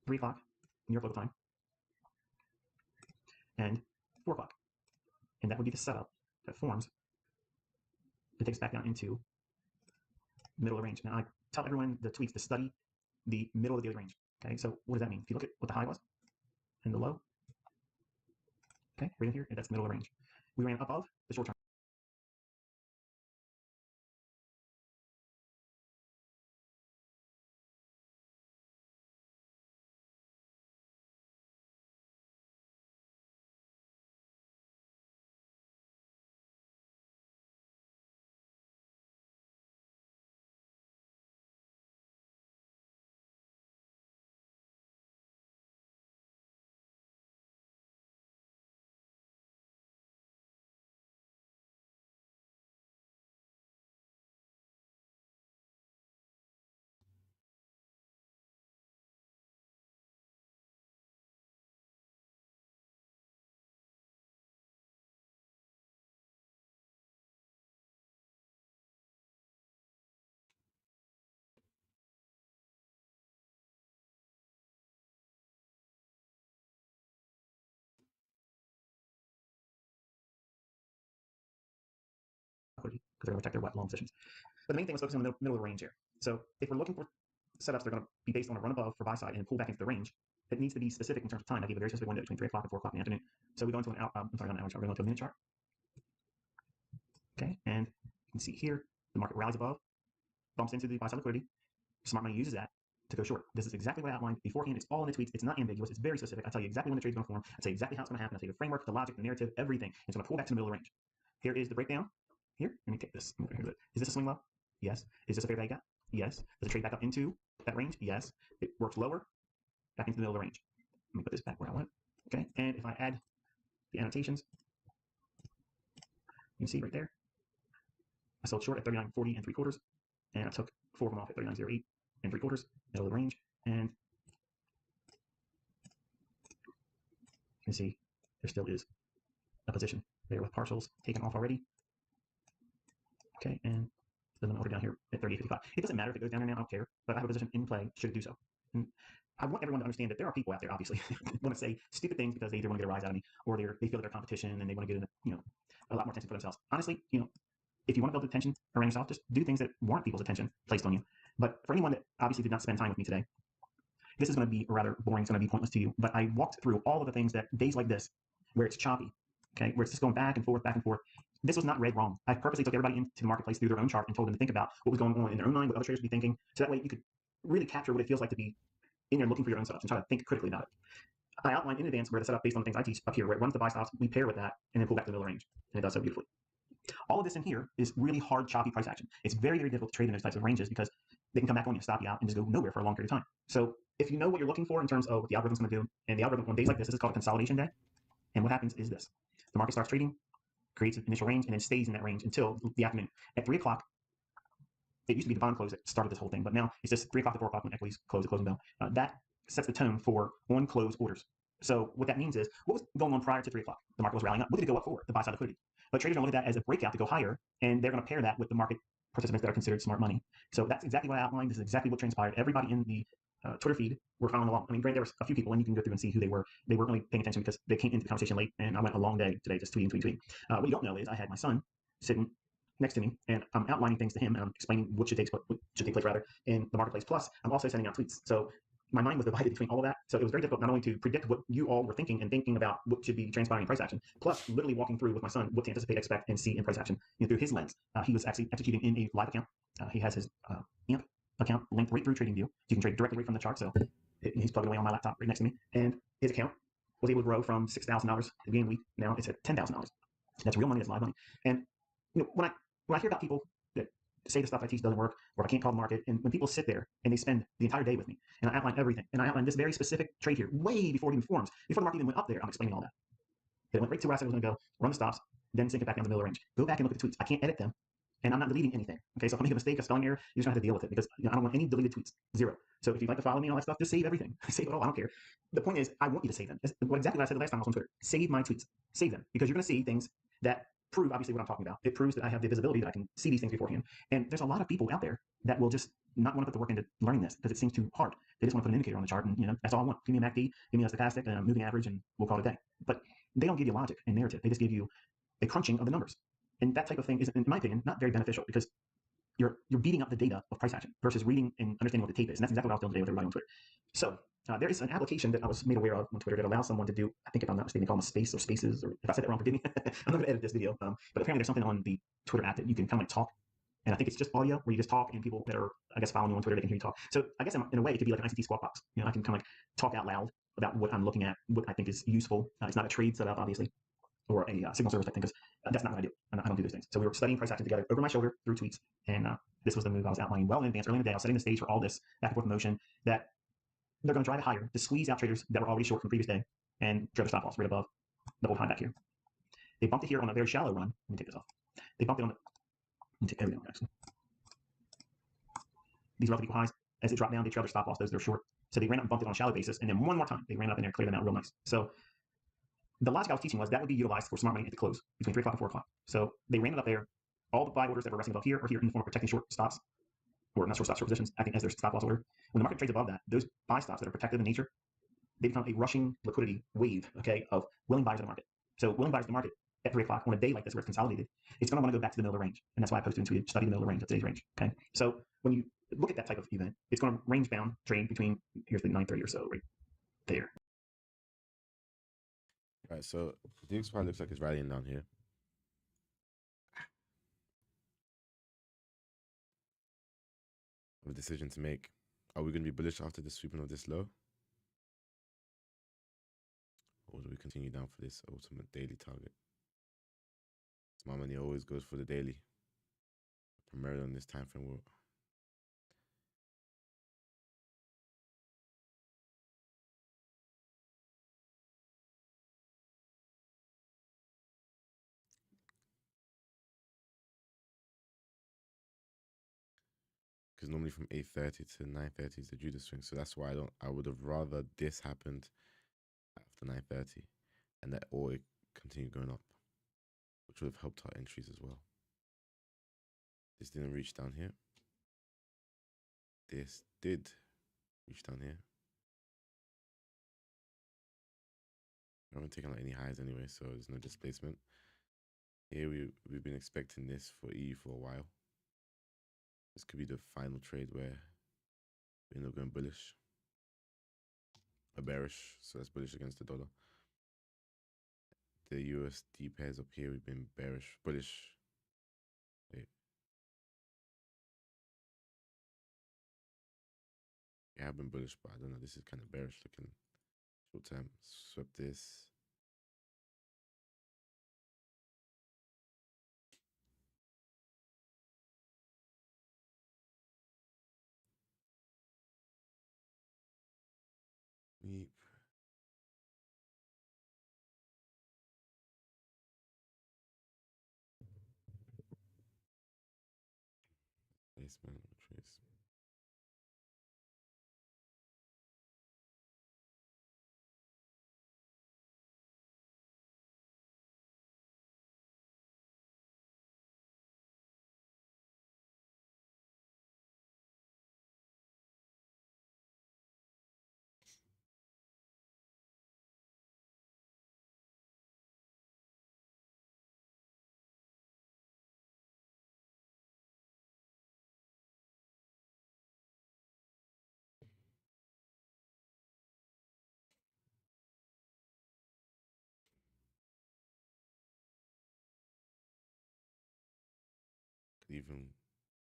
3 o'clock New York local time and 4 o'clock. And that would be the setup that forms, that takes back down into middle of the range. Now I tell everyone the tweets to study the middle of the daily range. Okay, so what does that mean? If you look at what the high was and the low, okay, right in here, that's the middle of the range. We ran above the short term. Because they're going to protect their long positions. But the main thing was focusing on the middle of the range here. So if we're looking for setups that are going to be based on a run above for buy side and pull back into the range, it needs to be specific in terms of time. I gave a very specific window between 3 o'clock and 4 o'clock in the afternoon. So we go into an I'm sorry, not an hour chart. We're going to go into a minute chart. Okay, and you can see here the market rallies above, bumps into the buy side liquidity. Smart money uses that to go short. This is exactly what I outlined beforehand. It's all in the tweets. It's not ambiguous. It's very specific. I tell you exactly when the trade's going to form. I tell you exactly how it's going to happen. I tell you the framework, the logic, the narrative, everything. It's going to pull back to the middle of the range. Here is the breakdown. Here, let me take this. Is this a swing low? Yes. Is this a fair value gap? Yes. Does it trade back up into that range? Yes. It works lower, back into the middle of the range. Let me put this back where I want. Okay. And if I add the annotations, you can see right there, I sold short at 39.40 and 3/4, and I took 4 of them off at 39.08 and 3/4, middle of the range. And you can see there still is a position there with partials taken off already. Okay, and then I'm order down here at 38.55. It doesn't matter if it goes down there now, I don't care, but I have a position in play, should it do so. And I want everyone to understand that there are people out there, obviously, want to say stupid things because they either want to get a rise out of me or they feel that they're competition and they want to get a lot more attention for themselves. Honestly, if you want to build attention around yourself, just do things that warrant people's attention placed on you. But for anyone that obviously did not spend time with me today, this is going to be rather boring. It's going to be pointless to you. But I walked through all of the things that days like this, where it's choppy, okay, where it's just going back and forth, this was not read wrong. I purposely took everybody into the marketplace through their own chart and told them to think about what was going on in their own mind, what other traders would be thinking. So that way you could really capture what it feels like to be in there looking for your own setups and try to think critically about it. I outlined in advance where the setup based on the things I teach up here, where it runs the buy stops, we pair with that, and then pull back to the middle range. And it does so beautifully. All of this in here is really hard, choppy price action. It's very, very difficult to trade in those types of ranges because they can come back on you, stop you out, and just go nowhere for a long period of time. So if you know what you're looking for in terms of what the algorithm's going to do, and the algorithm on days like this is called a consolidation day. And what happens is this. The market starts trading, creates an initial range, and then stays in that range until the afternoon. At 3 o'clock, it used to be the bond close that started this whole thing, but now it's just 3 o'clock to 4 o'clock when equities close the closing bell. That sets the tone for on-close orders. So what that means is, what was going on prior to 3 o'clock? The market was rallying up. What did it go up for? The buy side liquidity. But traders are going to look at that as a breakout to go higher, and they're going to pair that with the market participants that are considered smart money. So that's exactly what I outlined. This is exactly what transpired. Everybody in the Twitter feed were following along. I mean, granted, there was a few people, and you can go through and see who they were. They weren't really paying attention because they came into the conversation late, and I went a long day today just tweeting. What you don't know is I had my son sitting next to me, and I'm outlining things to him, and I'm explaining what should take place rather in the marketplace. Plus, I'm also sending out tweets. So my mind was divided between all of that. So it was very difficult not only to predict what you all were thinking and thinking about what should be transpiring in price action, plus literally walking through with my son what to anticipate, expect, and see in price action through his lens. He was actually executing in a live account. He has his AMP account linked right through TradingView. You can trade directly right from the chart. So he's plugging away on my laptop right next to me, and his account was able to grow from $6,000 at the beginning of the week. Now it's at $10,000. That's real money. That's live money. And when I hear about people that say the stuff I teach doesn't work, or I can't call the market, and when people sit there and they spend the entire day with me, and I outline everything, and I outline this very specific trade here, way before it even forms, before the market even went up there, I'm explaining all that. It went right to where I said it was going to go, run the stops, then sink it back down the middle of the range. Go back and look at the tweets. I can't edit them, and I'm not deleting anything. Okay, so if I make a mistake, a spelling error, you're just gonna have to deal with it because I don't want any deleted tweets. Zero. So if you'd like to follow me and all that stuff, just save everything. Save it all. I don't care. The point is, I want you to save them. It's exactly what I said the last time I was on Twitter. Save my tweets. Save them because you're gonna see things that prove obviously what I'm talking about. It proves that I have the visibility that I can see these things beforehand. And there's a lot of people out there that will just not want to put the work into learning this because it seems too hard. They just want to put an indicator on the chart and that's all I want. Give me a MACD, give me a stochastic, a moving average, and we'll call it a day. But they don't give you logic and narrative. They just give you a crunching of the numbers. And that type of thing is, in my opinion, not very beneficial because you're beating up the data of price action versus reading and understanding what the tape is. And that's exactly what I was doing today with everybody on Twitter. So there is an application that I was made aware of on Twitter that allows someone to do, I think if I'm not mistaken, they call them a space or spaces, or if I said that wrong, forgive me. I'm not going to edit this video. But apparently there's something on the Twitter app that you can kind of like talk. And I think it's just audio where you just talk and people that are, I guess, following you on Twitter, they can hear you talk. So I guess in a way, it could be like an ICT squawk box. I can kind of like talk out loud about what I'm looking at, what I think is useful. It's not a trade setup, obviously, or a signal service type thing, because that's not what I do. I don't do those things. So we were studying price action together over my shoulder through tweets, and this was the move I was outlining well in advance, early in the day. I was setting the stage for all this back and forth motion that they're going to drive it higher to squeeze out traders that were already short from the previous day and drove their stop loss right above the whole time back here. They bumped it here on a very shallow run. Let me take this off. They bumped it on the. Let me take everything off, actually. These relative equal highs, as it dropped down, they trailed their stop loss, those that are short. So they ran up and bumped it on a shallow basis, and then one more time, they ran up in there, cleared them out real nice. So the logic I was teaching was that would be utilized for smart money at the close between 3 o'clock and 4 o'clock. So they ran it up there. All the buy orders that were resting above here are here in the form of protecting short stops, or not short stops, short positions, acting as their stop loss order. When the market trades above that, those buy stops that are protected in nature, they become a rushing liquidity wave, okay, of willing buyers in the market. So willing buyers in the market at 3 o'clock on a day like this where it's consolidated, it's going to want to go back to the middle of the range. And that's why I posted in tweet, study the middle of the range, that's today's range, okay? So when you look at that type of event, it's going to range bound trade between, here's the 930 or so right there. Right, so the DXY looks like it's rallying down here. I have a decision to make. Are we going to be bullish after the sweeping of this low? Or do we continue down for this ultimate daily target? My money always goes for the daily, primarily on this time frame. Because normally from 8:30 to 9:30 is the Judas swing, so that's why I would have rather this happened after 9:30, and that or it continued going up, which would have helped our entries as well. This didn't reach down here. This did reach down here. I haven't taken out any highs anyway, so there's no displacement. Here we've been expecting this for EU for a while. This could be the final trade where we end up going bullish. Or bearish, so that's bullish against the dollar. The USD pairs up here, we've been bullish. Wait. We have been bullish, but I don't know. This is kind of bearish looking. Short term, swap this. Weep. Placement, trace. Even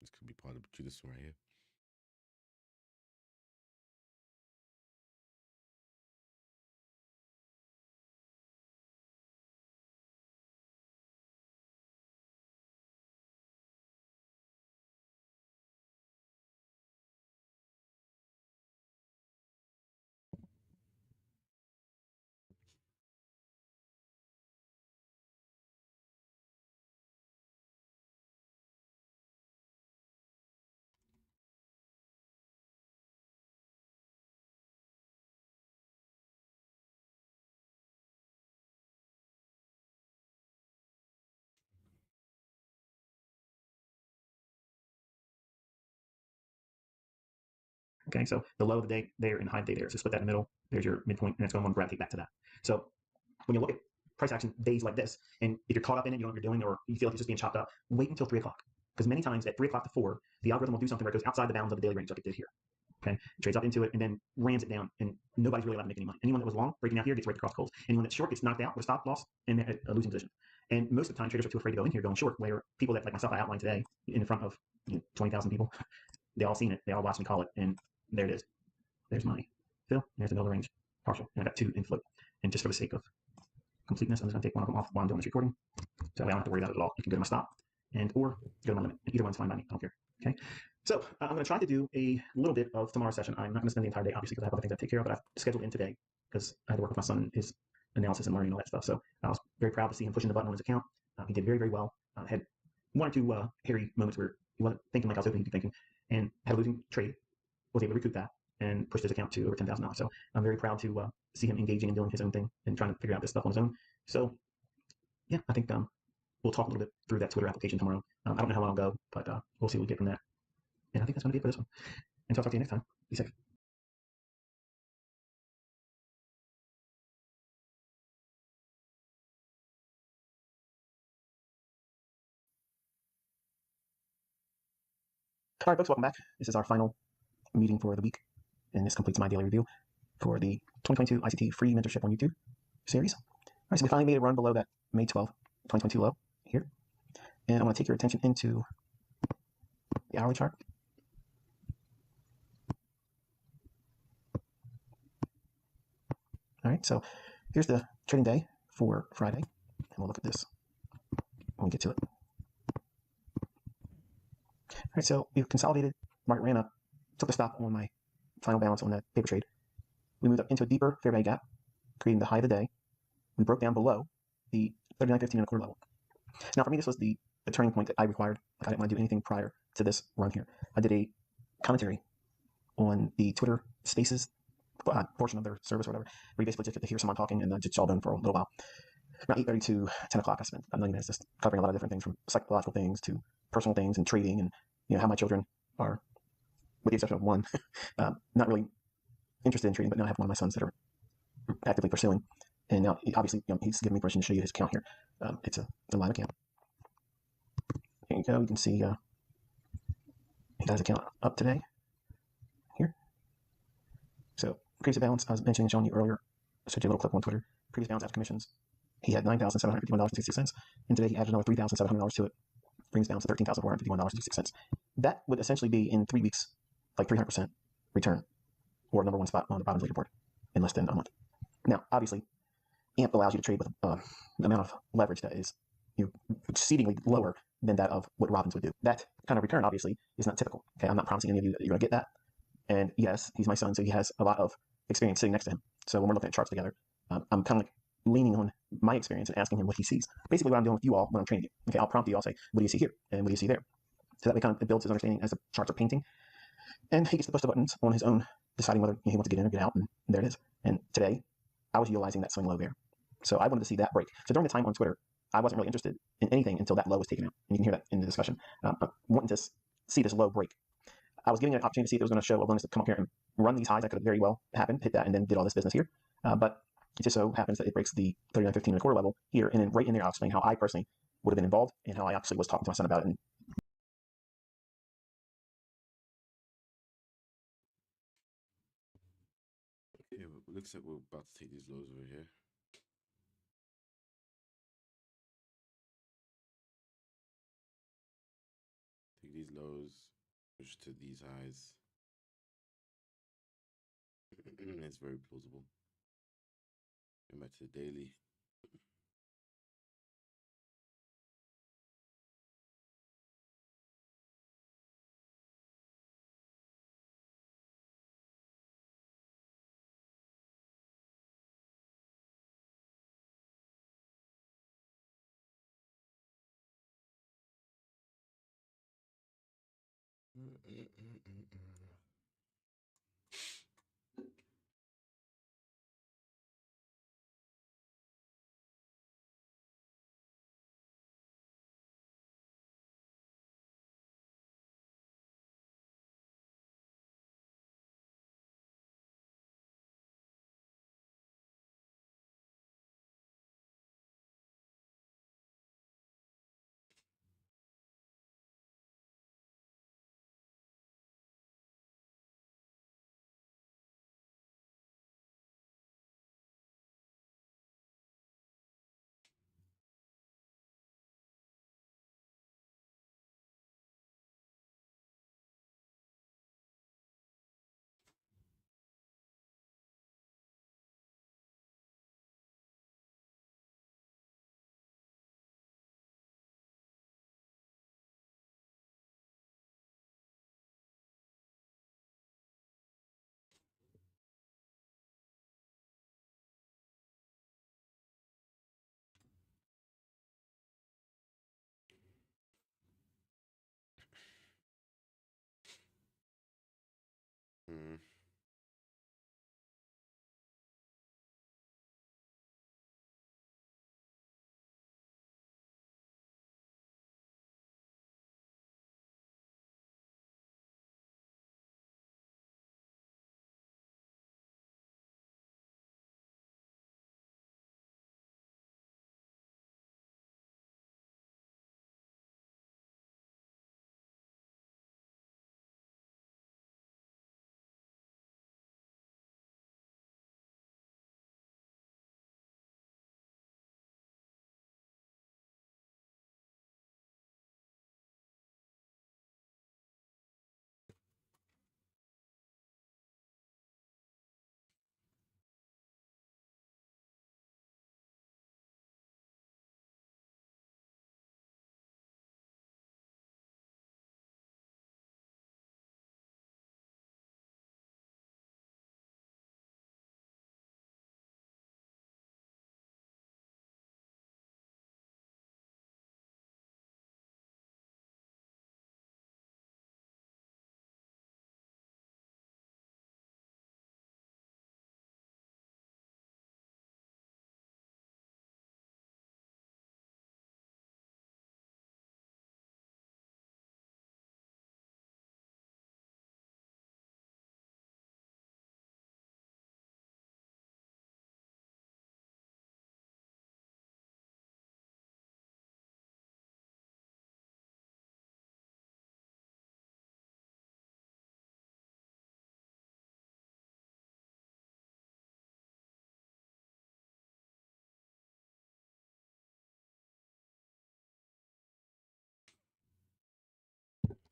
this could be part of Judas right here. Okay, so the low of the day there and the high of the day there. So split that in the middle. There's your midpoint, and it's going to gravitate back to that. So when you look at price action days like this, and if you're caught up in it, you know what you're doing, or you feel like it's just being chopped up, wait until 3 o'clock. Because many times at 3 o'clock to 4, the algorithm will do something where it goes outside the bounds of the daily range, like it did here. Okay, trades up into it and then rams it down, and nobody's really allowed to make any money. Anyone that was long breaking out here gets right across calls. Anyone that's short gets knocked out with a stop loss and a losing position. And most of the time, traders are too afraid to go in here going short. Where people that like myself, I outlined today in front of 20,000 people, they all seen it, they all watched me call it, and there it is. There's my fill. There's the middle range partial, and I got 2 in float. And just for the sake of completeness, I'm just going to take one of them off while I'm doing this recording, so I don't have to worry about it at all. You can go to my stop and or go to my limit. Either one's fine by me. I don't care. Okay. So I'm going to try to do a little bit of tomorrow's session. I'm not going to spend the entire day, obviously, because I have other things I take care of, but I've scheduled in today because I had to work with my son and his analysis and learning and all that stuff. So I was very proud to see him pushing the button on his account. He did very, very well. Had 1 or 2 hairy moments where he wasn't thinking like I was hoping he'd be thinking, and had a losing trade, was able to recoup that and pushed his account to over $10,000. So I'm very proud to see him engaging and doing his own thing and trying to figure out this stuff on his own. So yeah, I think we'll talk a little bit through that Twitter application tomorrow. I don't know how long I'll go, but we'll see what we get from that. And I think that's going to be it for this one. Until I talk to you next time, be safe. All right, folks, welcome back. This is our final meeting for the week, and this completes my daily review for the 2022 ICT Free Mentorship on YouTube series. All right, so we finally made a run below that May 12, 2022 low here. And I want to take your attention into the hourly chart. All right, so here's the trading day for Friday, and we'll look at this when we get to it. All right, so we've consolidated, market ran up, took a stop on my final balance on that paper trade. We moved up into a deeper fair value gap, creating the high of the day. We broke down below the 39.15 and a quarter level. Now, for me, this was the turning point that I required. Like, I didn't want to do anything prior to this run here. I did a commentary on the Twitter Spaces portion of their service or whatever, where you basically just get to hear someone talking, and just all done for a little while. Around 8:30 to 10 o'clock, I spent about 90 minutes just covering a lot of different things, from psychological things to personal things and trading, and how my children are, with the exception of one, not really interested in trading, but now I have one of my sons that are actively pursuing. And now, obviously, he's given me permission to show you his account here. It's a live account. There you go. You can see he got his account up today here. So previous balance, I was mentioning and showing you earlier. I showed you a little clip on Twitter. Previous balance after commissions, he had $9,751.66, and today he added another $3,700 to it. Brings balance to $13,451.66. That would essentially be, in 3 weeks, like 300% return, or number one spot on the bottom leaderboard in less than a month. Now, obviously, AMP allows you to trade with an amount of leverage that is exceedingly lower than that of what Robbins would do. That kind of return, obviously, is not typical. Okay, I'm not promising any of you that you're going to get that. And yes, he's my son, so he has a lot of experience sitting next to him. So when we're looking at charts together, I'm kind of like leaning on my experience and asking him what he sees. Basically, what I'm doing with you all when I'm training you. Okay, I'll prompt you. I'll say, "What do you see here?" and "What do you see there?" So that way, kind of, it builds his understanding as the charts are painting, and he gets to push the buttons on his own, deciding whether he wants to get in or get out. And there it is. And today, I was utilizing that swing low there. So I wanted to see that break. So during the time on Twitter, I wasn't really interested in anything until that low was taken out. And you can hear that in the discussion. Wanting to see this low break. I was giving it an opportunity to see if it was going to show a willingness to come up here and run these highs. That could have very well happened, hit that, and then did all this business here. But it just so happens that it breaks the 39.15 and a quarter level here. And then right in there, I'll explain how I personally would have been involved and how I actually was talking to my son about it. And yeah, it looks like we're about to take these lows over here. Take these lows, push to these highs. It's very plausible. Going back to the daily.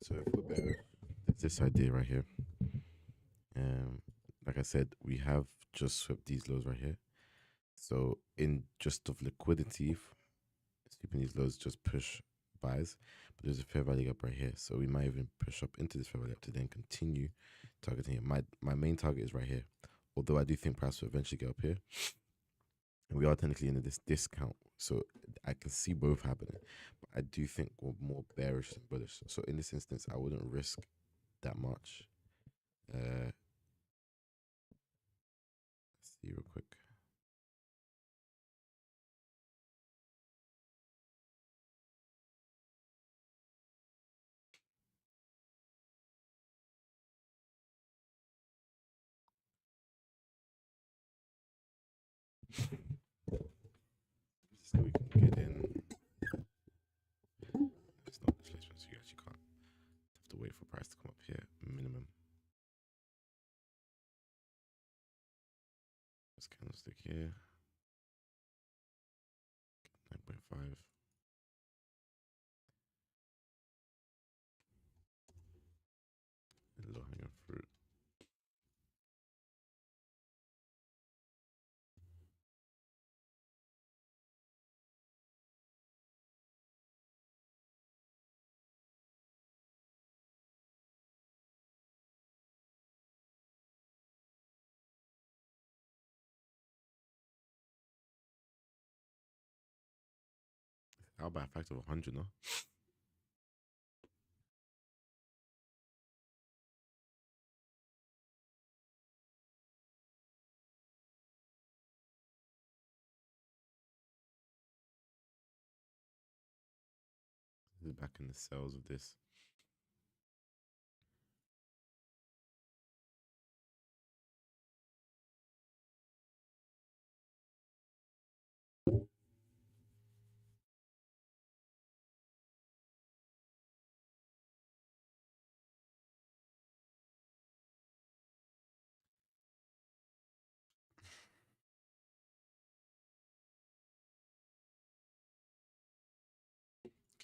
So for bear, there's this idea right here. Um, like I said, we have just swept these lows right here. So in just of liquidity, sweeping these lows just push buys, but there's a fair value gap right here. So we might even push up into this fair value gap to then continue targeting it. My main target is right here. Although I do think price will eventually get up here. And we are technically in this discount. So I can see both happening. But I do think we're more bearish than bullish. So in this instance, I wouldn't risk that much. Let's see real quick. So we can get in. It's not displacement, so you actually can't have to wait for price to come up here, minimum. This candlestick here. 9.5. Low hanging fruit. How about a factor of 100, no? This is back in the cells of this.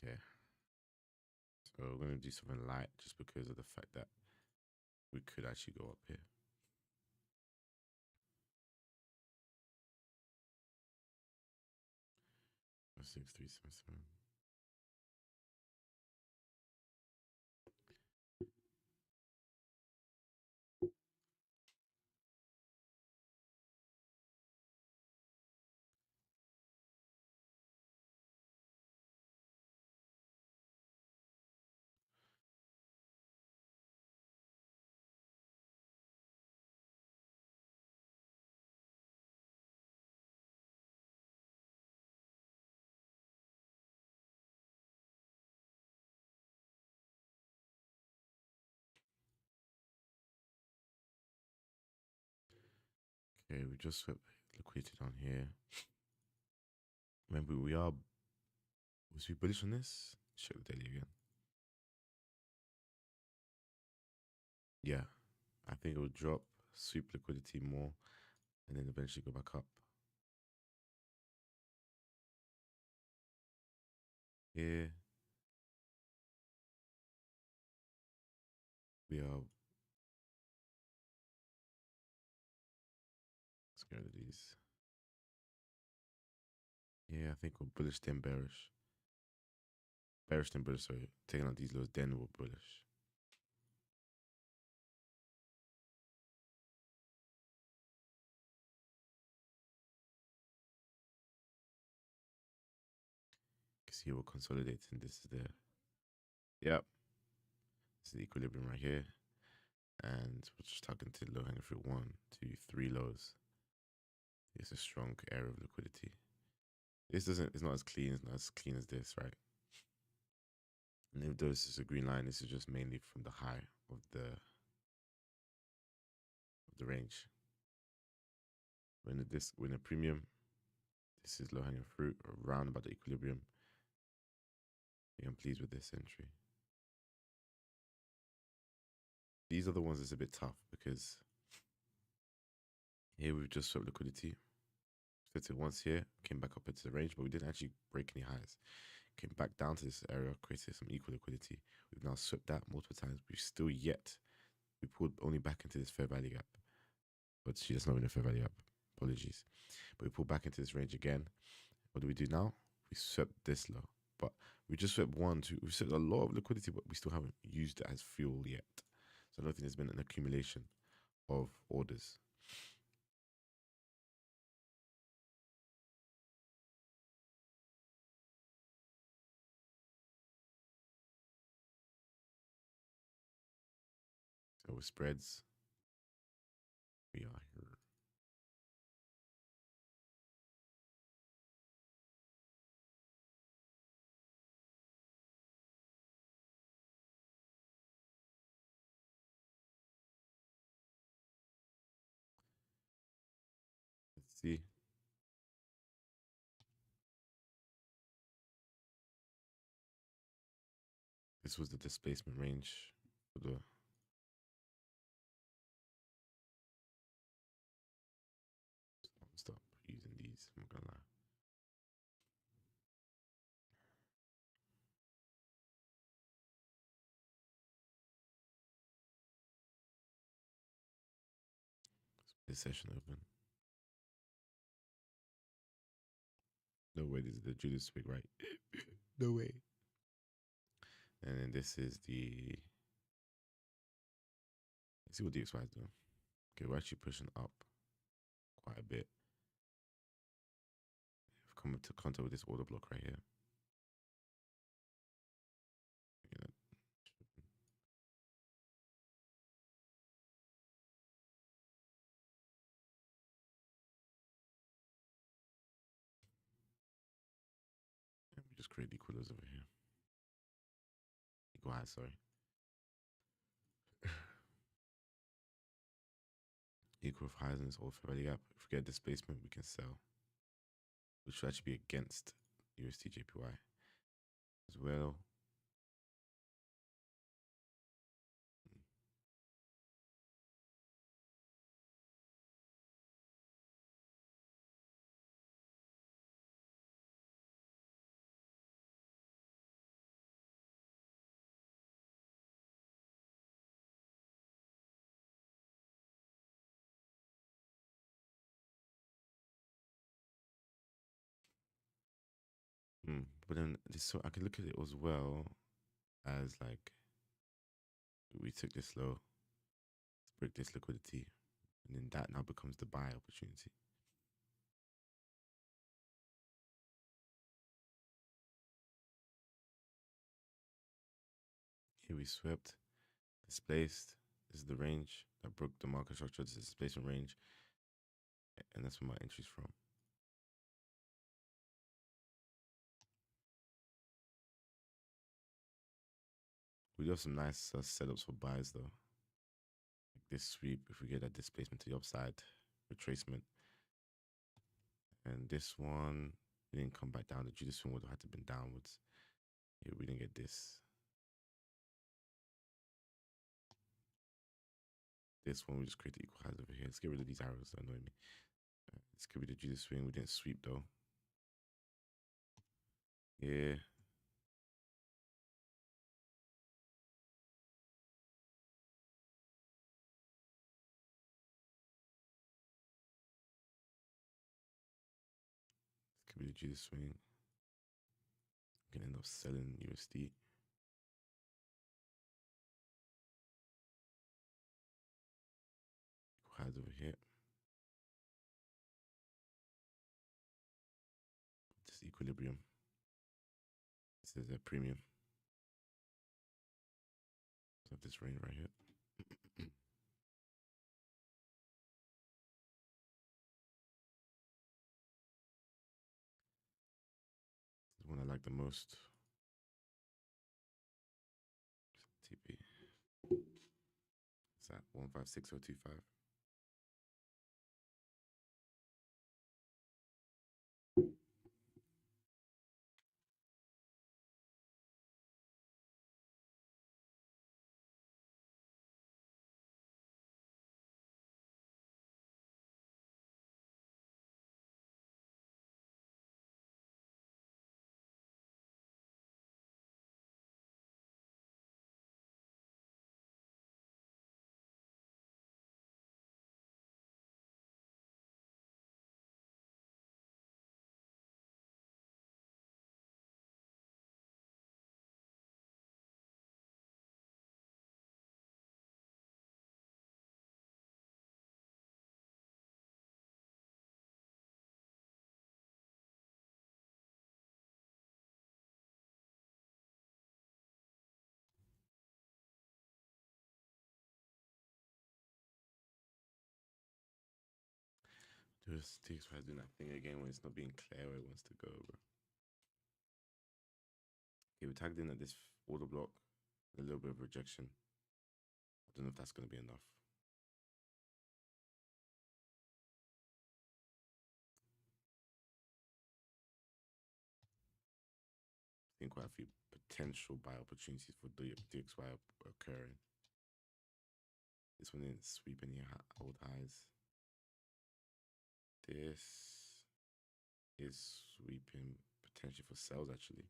Okay. So we're going to do something light just because of the fact that we could actually go up here. Oh, 6377. Okay, we just swept liquidity down here. Remember, was we bullish on this? Check the daily again. Yeah, I think it will drop, sweep liquidity more, and then eventually go back up. Here, we are. Let's get rid of these. Yeah, I think we're bullish then bearish. Bearish then bullish, sorry. Taking out these lows, then we're bullish. You can see we're consolidating. This is the, yep. This is the equilibrium right here. And we're just talking to low hanging fruit 1, 2, 3 lows. It's a strong area of liquidity. This it's not as clean, it's not as clean as this, right? And if this is a green line, this is just mainly from the high of the range. When a premium, this is low hanging fruit, around about the equilibrium. I'm pleased with this entry. These are the ones that's a bit tough because here we've just swept liquidity. Fitted once here, came back up into the range, but we didn't actually break any highs. came back down to this area, created some equal liquidity. We've now swept that multiple times. We've still yet, we pulled only back into this fair value gap. But she does not in a fair value gap. Apologies. But we pulled back into this range again. What do we do now? We swept this low. But we just swept we've swept a lot of liquidity, but we still haven't used it as fuel yet. So I don't think there's been an accumulation of orders. So with spreads, we are here. Let's see. This was the displacement range for the stop using these. I'm not gonna lie. This session open. No way, this is the Judas Swig, right? No way. And then this is the. Let's see what DXY is doing. Okay, we're actually pushing up quite a bit. I've come into contact with this order block right here. Let me just create equal lows over here. Equal highs, sorry. Equal highs in this old fair value gap. If we get displacement, we can sell, which should actually be against USD JPY as well. But then this, so I can look at it as well as like we took this low, let's break this liquidity, and then that now becomes the buy opportunity. Here we swept, displaced. This is the range that broke the market structure. This is displacement range, and that's where my entry's from. We do have some nice setups for buys though. Like this sweep, if we get that displacement to the upside, retracement. And this one, we didn't come back down. The Judas one would have had to been downwards. Here we didn't get this. This one, we just create the equal highs over here. Let's get rid of these arrows that annoy me. This could be the Judas swing. We didn't sweep though. Yeah. This could be the Judas swing. We can end up selling USD. Equal highs over here. This equilibrium. This is a premium. So this range right here. This is the one I like the most. TP. It's at 156025. Just takes try doing that thing again when it's not being clear where it wants to go, bro. Okay, we tagged in at this order block, a little bit of rejection. I don't know if that's going to be enough. I think quite a few potential buy opportunities for DXY occurring. This one didn't sweep any old highs. This is sweeping potentially for sales actually.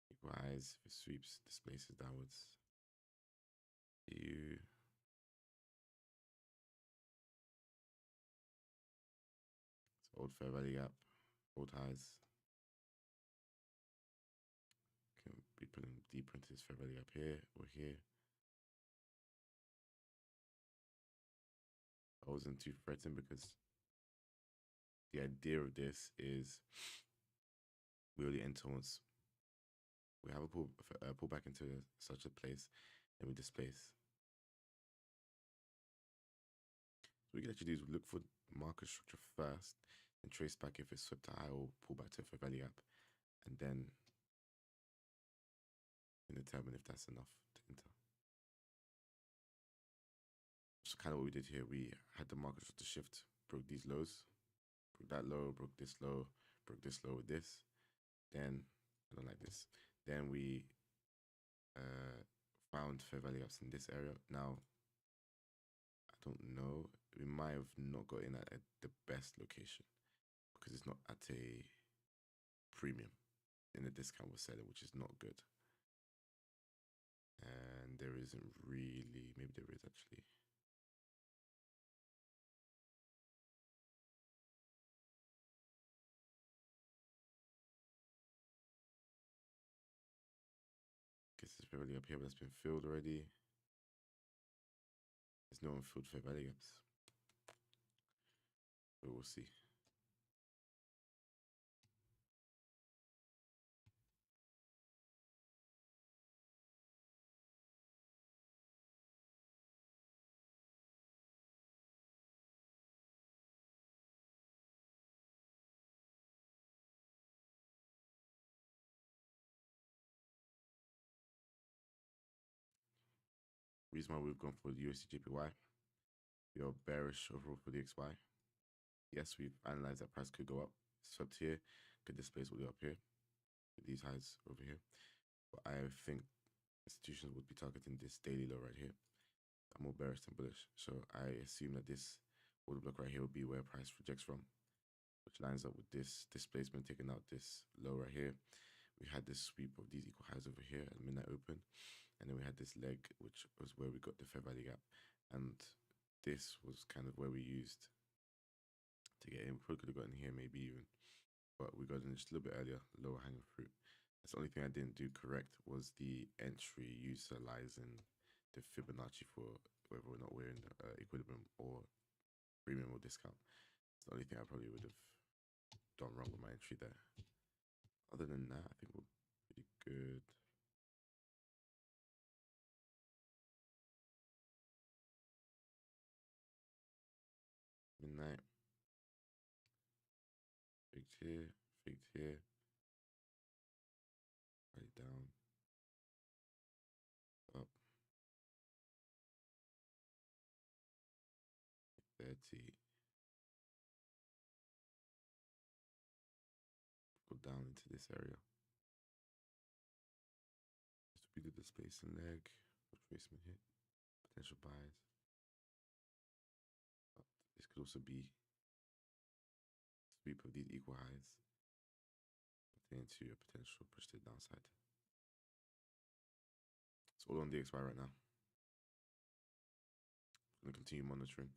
Equal highs, if it sweeps, displaces downwards. You old fair value gap, old highs. Can be putting deeper into this fair value gap here or here. I wasn't too threatened because the idea of this is we only enter once we have a pull back into such a place and we displace. So we can actually do is look for market structure first and trace back if it's swept to high or pull back to a fair value gap, and then determine if that's enough to enter. So kind of what we did here, we had the market structure shift, broke these lows, broke that low, broke this low, broke this low with this. Then I don't like this. Then we found fair value gaps in this area. Now I don't know. We might have not got in at the best location because it's not at a premium in the discount we're selling, which is not good. And there isn't really, maybe there is actually. Guess it's fair value up here, but that's been filled already. There's no unfilled fair value gaps. But we'll see. Reason why we've gone for the USD JPY. We are bearish overall for the XY. Yes, we've analyzed that price could go up. Swept here, could displace all the way up here. With these highs over here. But I think institutions would be targeting this daily low right here. I'm more bearish than bullish. So I assume that this order block right here will be where price rejects from, which lines up with this displacement taking out this low right here. We had this sweep of these equal highs over here at midnight open. And then we had this leg, which was where we got the fair value gap. And this was kind of where we used to get in. We probably could have gotten here maybe even, but we got in just a little bit earlier, lower hanging fruit. That's the only thing I didn't do correct was the entry utilizing the Fibonacci for whether or not we're in equilibrium or premium or discount. It's the only thing I probably would have done wrong with my entry there. Other than that, I think we're pretty good. Midnight. Faked here, faked here. Right down. Up. 30. Go down into this area. This would be the displacing leg, retracement hit, potential buys. This could also be sweep of these equal highs, but into a potential push to the downside. It's all on the DXY right now. I'm gonna continue monitoring.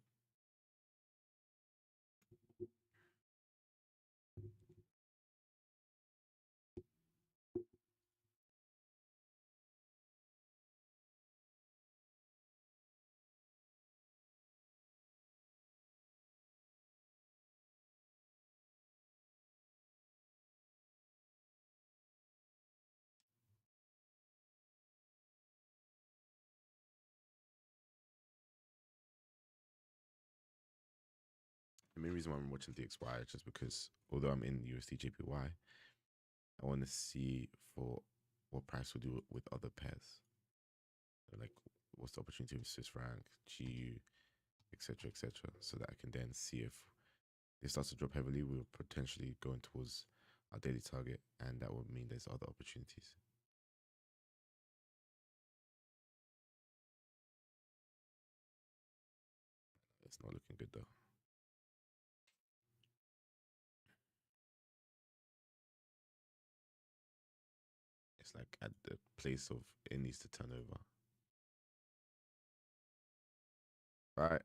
The main reason why I'm watching DXY is just because although I'm in USD JPY, I want to see for what price will do with other pairs. So like, what's the opportunity with Swiss franc, GU, etc., etc., so that I can then see if it starts to drop heavily, we're potentially going towards our daily target, and that would mean there's other opportunities. It's not looking good though. It's like at the place of it needs to turn over. All right.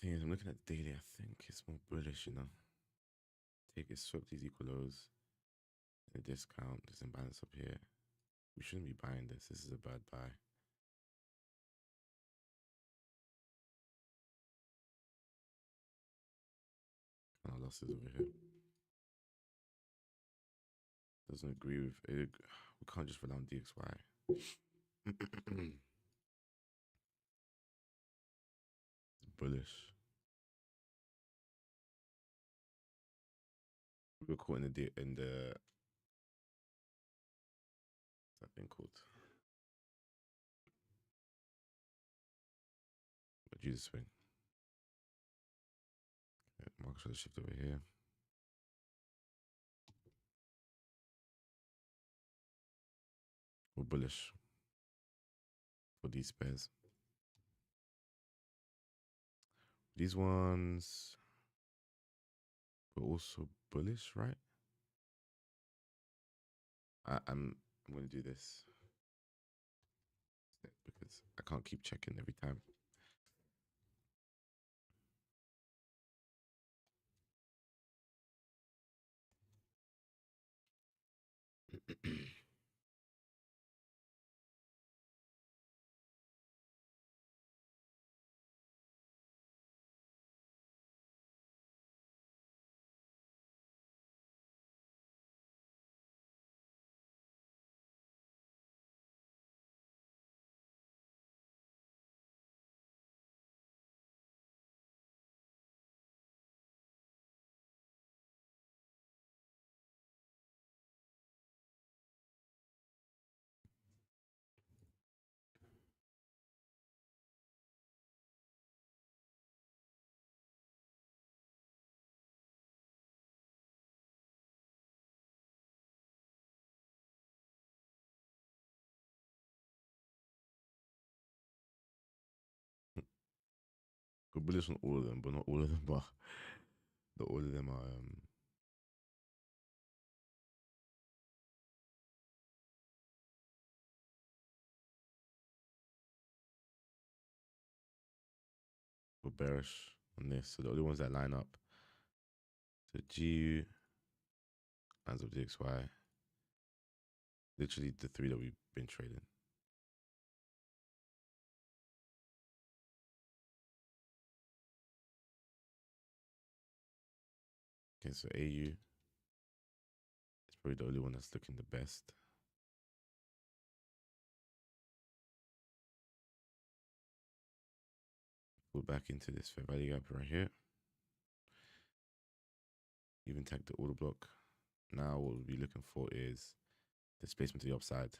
Thing is, I'm looking at daily. I think it's more bullish, you know. Take it, swap these equal lows, a discount. There's imbalance up here. We shouldn't be buying this. This is a bad buy. Kind of losses over here. Doesn't agree with it. We can't just rely on DXY. It's bullish. We were caught in the what's that thing called? But Jesus swing. Okay, market shall shift over here. We're bullish for these pairs. These ones were also bullish, right? I'm going to do this because I can't keep checking every time. We're bullish on all of them, but not all of them are. Not all of them are. We're bearish on this. So the only ones that line up, so GU, lines up DXY, literally the three that we've been trading. Okay, so AU is probably the only one that's looking the best. Pull back into this fair value gap right here. Even tag the order block. Now what we'll be looking for is displacement to the upside.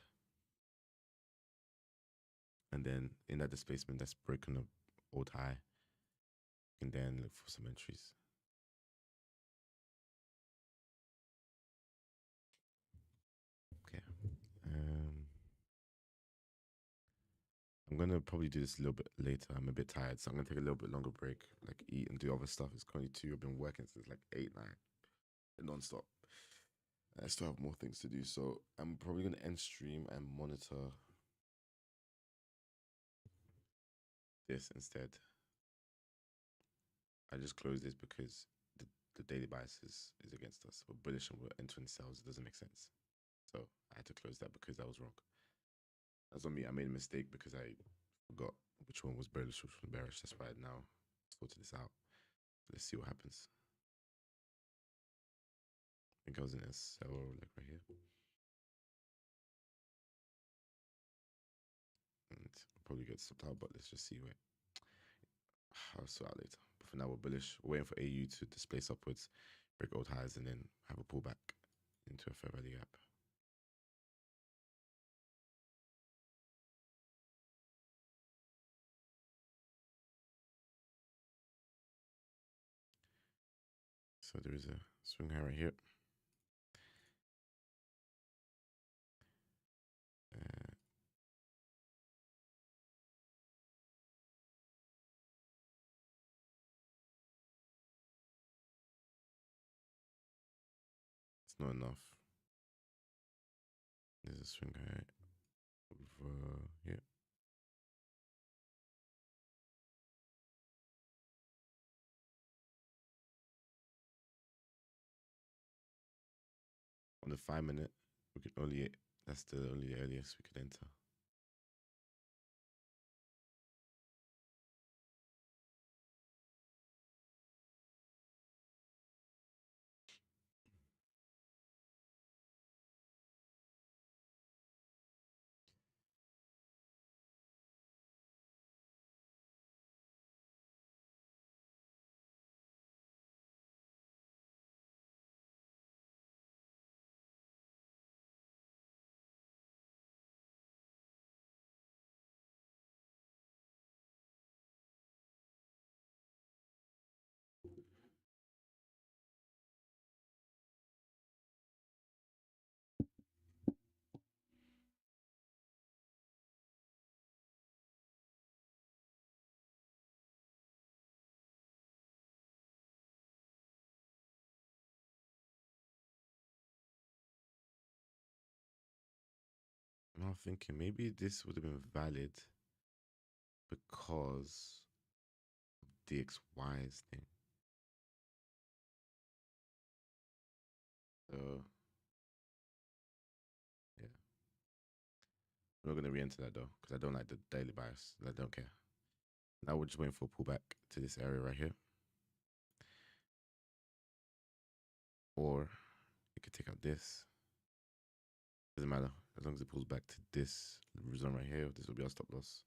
And then in that displacement that's broken up old high, you can then look for some entries. Okay. I'm gonna probably do this a little bit later. I'm a bit tired, so I'm gonna take a little bit longer break, like eat and do other stuff. It's currently 2. I've been working since like 8, 9, non-stop. I still have more things to do, so I'm probably gonna end stream and monitor this instead. I just closed this because the daily bias is against us. We're bullish and we're entering sales. It doesn't make sense. So I had to close that because that was wrong. That's on me. I made a mistake because I forgot which one was bullish, which was bearish. That's why I now sorted this out. Let's see what happens. I think I was in a sell like right here. And I'll probably get stopped out, but let's just see where. I'll sort out later. But for now, we're bullish. We're waiting for AU to displace upwards, break old highs, and then have a pullback into a fair value gap. So there is a swing high right here. It's not enough. There's a swing high over here. On the 5 minute, we could only, that's the only earliest we could enter. I'm now thinking maybe this would have been valid because of DXY's thing. So, yeah. I'm not going to re enter that though because I don't like the daily bias. I don't care. Now we're just waiting for a pullback to this area right here. Or it could take out this. Doesn't matter. As long as it pulls back to this zone right here, this will be our stop loss.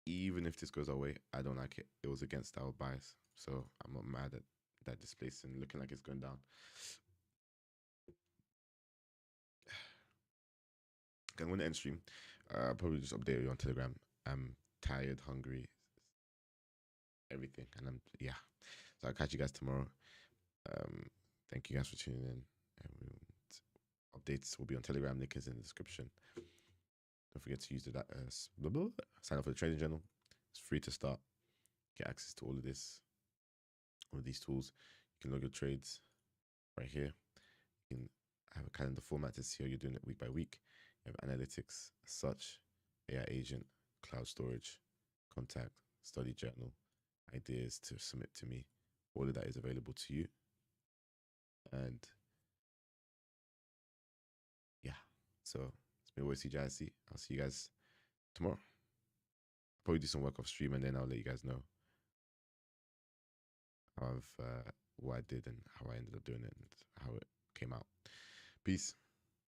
Even if this goes our way, I don't like it. It was against our bias. So I'm not mad at that displacing, looking like it's going down. Okay, I'm going to end stream. I'll probably just update you on Telegram. I'm tired, hungry, everything. And yeah. So I'll catch you guys tomorrow. Thank you guys for tuning in. And updates will be on Telegram. Link is in the description. Don't forget to use the sign up for the trading journal. It's free to start. Get access to all of this, all of these tools. You can log your trades right here. You can have a calendar format to see how you're doing it week by week. You have analytics, such, AI agent, cloud storage, contact, study journal, ideas to submit to me. All of that is available to you. And yeah, so it's been always CJIC. I'll see you guys tomorrow. Probably do some work off stream and then I'll let you guys know how what I did and how I ended up doing it and how it came out. Peace.